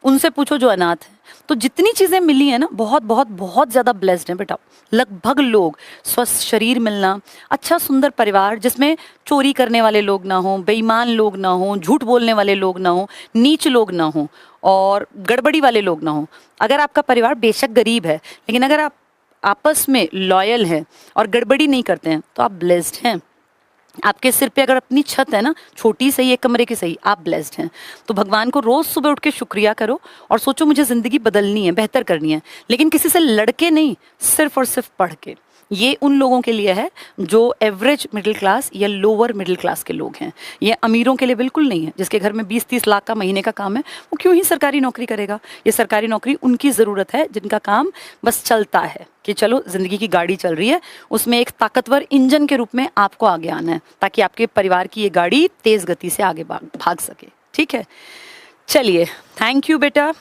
S1: उनसे पूछो जो अनाथ है। तो जितनी चीज़ें मिली हैं ना, बहुत बहुत बहुत ज़्यादा ब्लेस्ड हैं बेटा। लगभग लोग, स्वस्थ शरीर मिलना, अच्छा सुंदर परिवार जिसमें चोरी करने वाले लोग ना हों, बेईमान लोग ना हों, झूठ बोलने वाले लोग ना हों, नीच लोग ना हों, और गड़बड़ी वाले लोग ना हों। अगर आपका परिवार बेशक गरीब है, लेकिन अगर आप आपस में लॉयल हैं और गड़बड़ी नहीं करते हैं, तो आप ब्लेस्ड हैं। आपके सिर पे अगर अपनी छत है ना, छोटी सही, एक कमरे की सही, आप ब्लेस्ड हैं। तो भगवान को रोज़ सुबह उठ के शुक्रिया करो और सोचो मुझे ज़िंदगी बदलनी है, बेहतर करनी है, लेकिन किसी से लड़के नहीं, सिर्फ और सिर्फ पढ़ के। ये उन लोगों के लिए है जो एवरेज मिडिल क्लास या लोअर मिडिल क्लास के लोग हैं। ये अमीरों के लिए बिल्कुल नहीं है। जिसके घर में 20-30 लाख का महीने का काम है, वो क्यों ही सरकारी नौकरी करेगा? ये सरकारी नौकरी उनकी ज़रूरत है जिनका काम बस चलता है, कि चलो ज़िंदगी की गाड़ी चल रही है, उसमें एक ताकतवर इंजन के रूप में आपको आगे आना है, ताकि आपके परिवार की ये गाड़ी तेज़ गति से आगे भाग सके। ठीक है, चलिए, थैंक यू बेटा।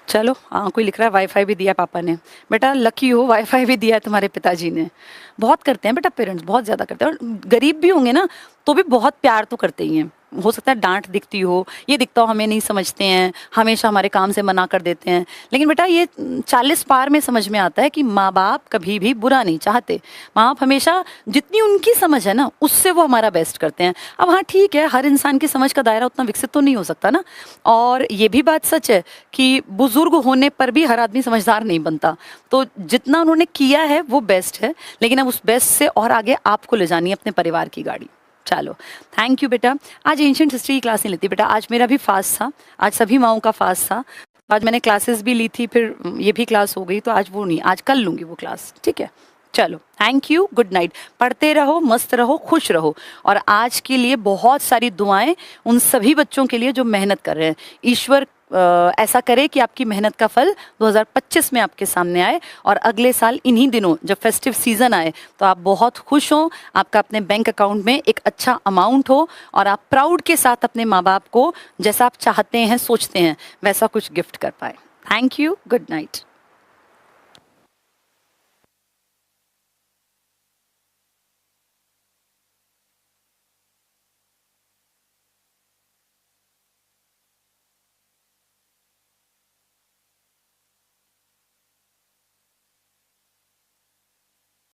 S1: चलो, हाँ, कोई लिख रहा है वाईफाई भी दिया पापा ने। बेटा लकी हो, वाईफाई भी दिया है तुम्हारे पिताजी ने। बहुत करते हैं बेटा पेरेंट्स, बहुत ज़्यादा करते हैं। और गरीब भी होंगे ना, तो भी बहुत प्यार तो करते ही हैं। हो सकता है डांट दिखती हो, ये दिखता हो हमें नहीं समझते हैं, हमेशा हमारे काम से मना कर देते हैं, लेकिन बेटा ये 40 पार में समझ में आता है कि माँ बाप कभी भी बुरा नहीं चाहते। माँ बाप हमेशा जितनी उनकी समझ है ना, उससे वो हमारा बेस्ट करते हैं। अब हाँ ठीक है, हर इंसान की समझ का दायरा उतना विकसित तो नहीं हो सकता ना, और ये भी बात सच है कि बुजुर्ग होने पर भी हर आदमी समझदार नहीं बनता। तो जितना उन्होंने किया है वो बेस्ट है, लेकिन अब उस बेस्ट से और आगे आपको ले जानी है अपने परिवार की गाड़ी। चलो, थैंक यू बेटा। आज एंशिएंट हिस्ट्री की क्लास नहीं लेती बेटा, आज मेरा भी फास्ट था, आज सभी माओं का फास्ट था। आज मैंने क्लासेस भी ली थी, फिर ये भी क्लास हो गई, तो आज वो नहीं, आज कल लूँगी वो क्लास। ठीक है, चलो, थैंक यू, गुड नाइट। पढ़ते रहो, मस्त रहो, खुश रहो। और आज के लिए बहुत सारी दुआएं उन सभी बच्चों के लिए जो मेहनत कर रहे हैं। ईश्वर ऐसा करे कि आपकी मेहनत का फल 2025 में आपके सामने आए, और अगले साल इन्हीं दिनों जब फेस्टिव सीजन आए तो आप बहुत खुश हो, आपका अपने बैंक अकाउंट में एक अच्छा अमाउंट हो, और आप प्राउड के साथ अपने माँ बाप को जैसा आप चाहते हैं, सोचते हैं, वैसा कुछ गिफ्ट कर पाए। Thank you, good night.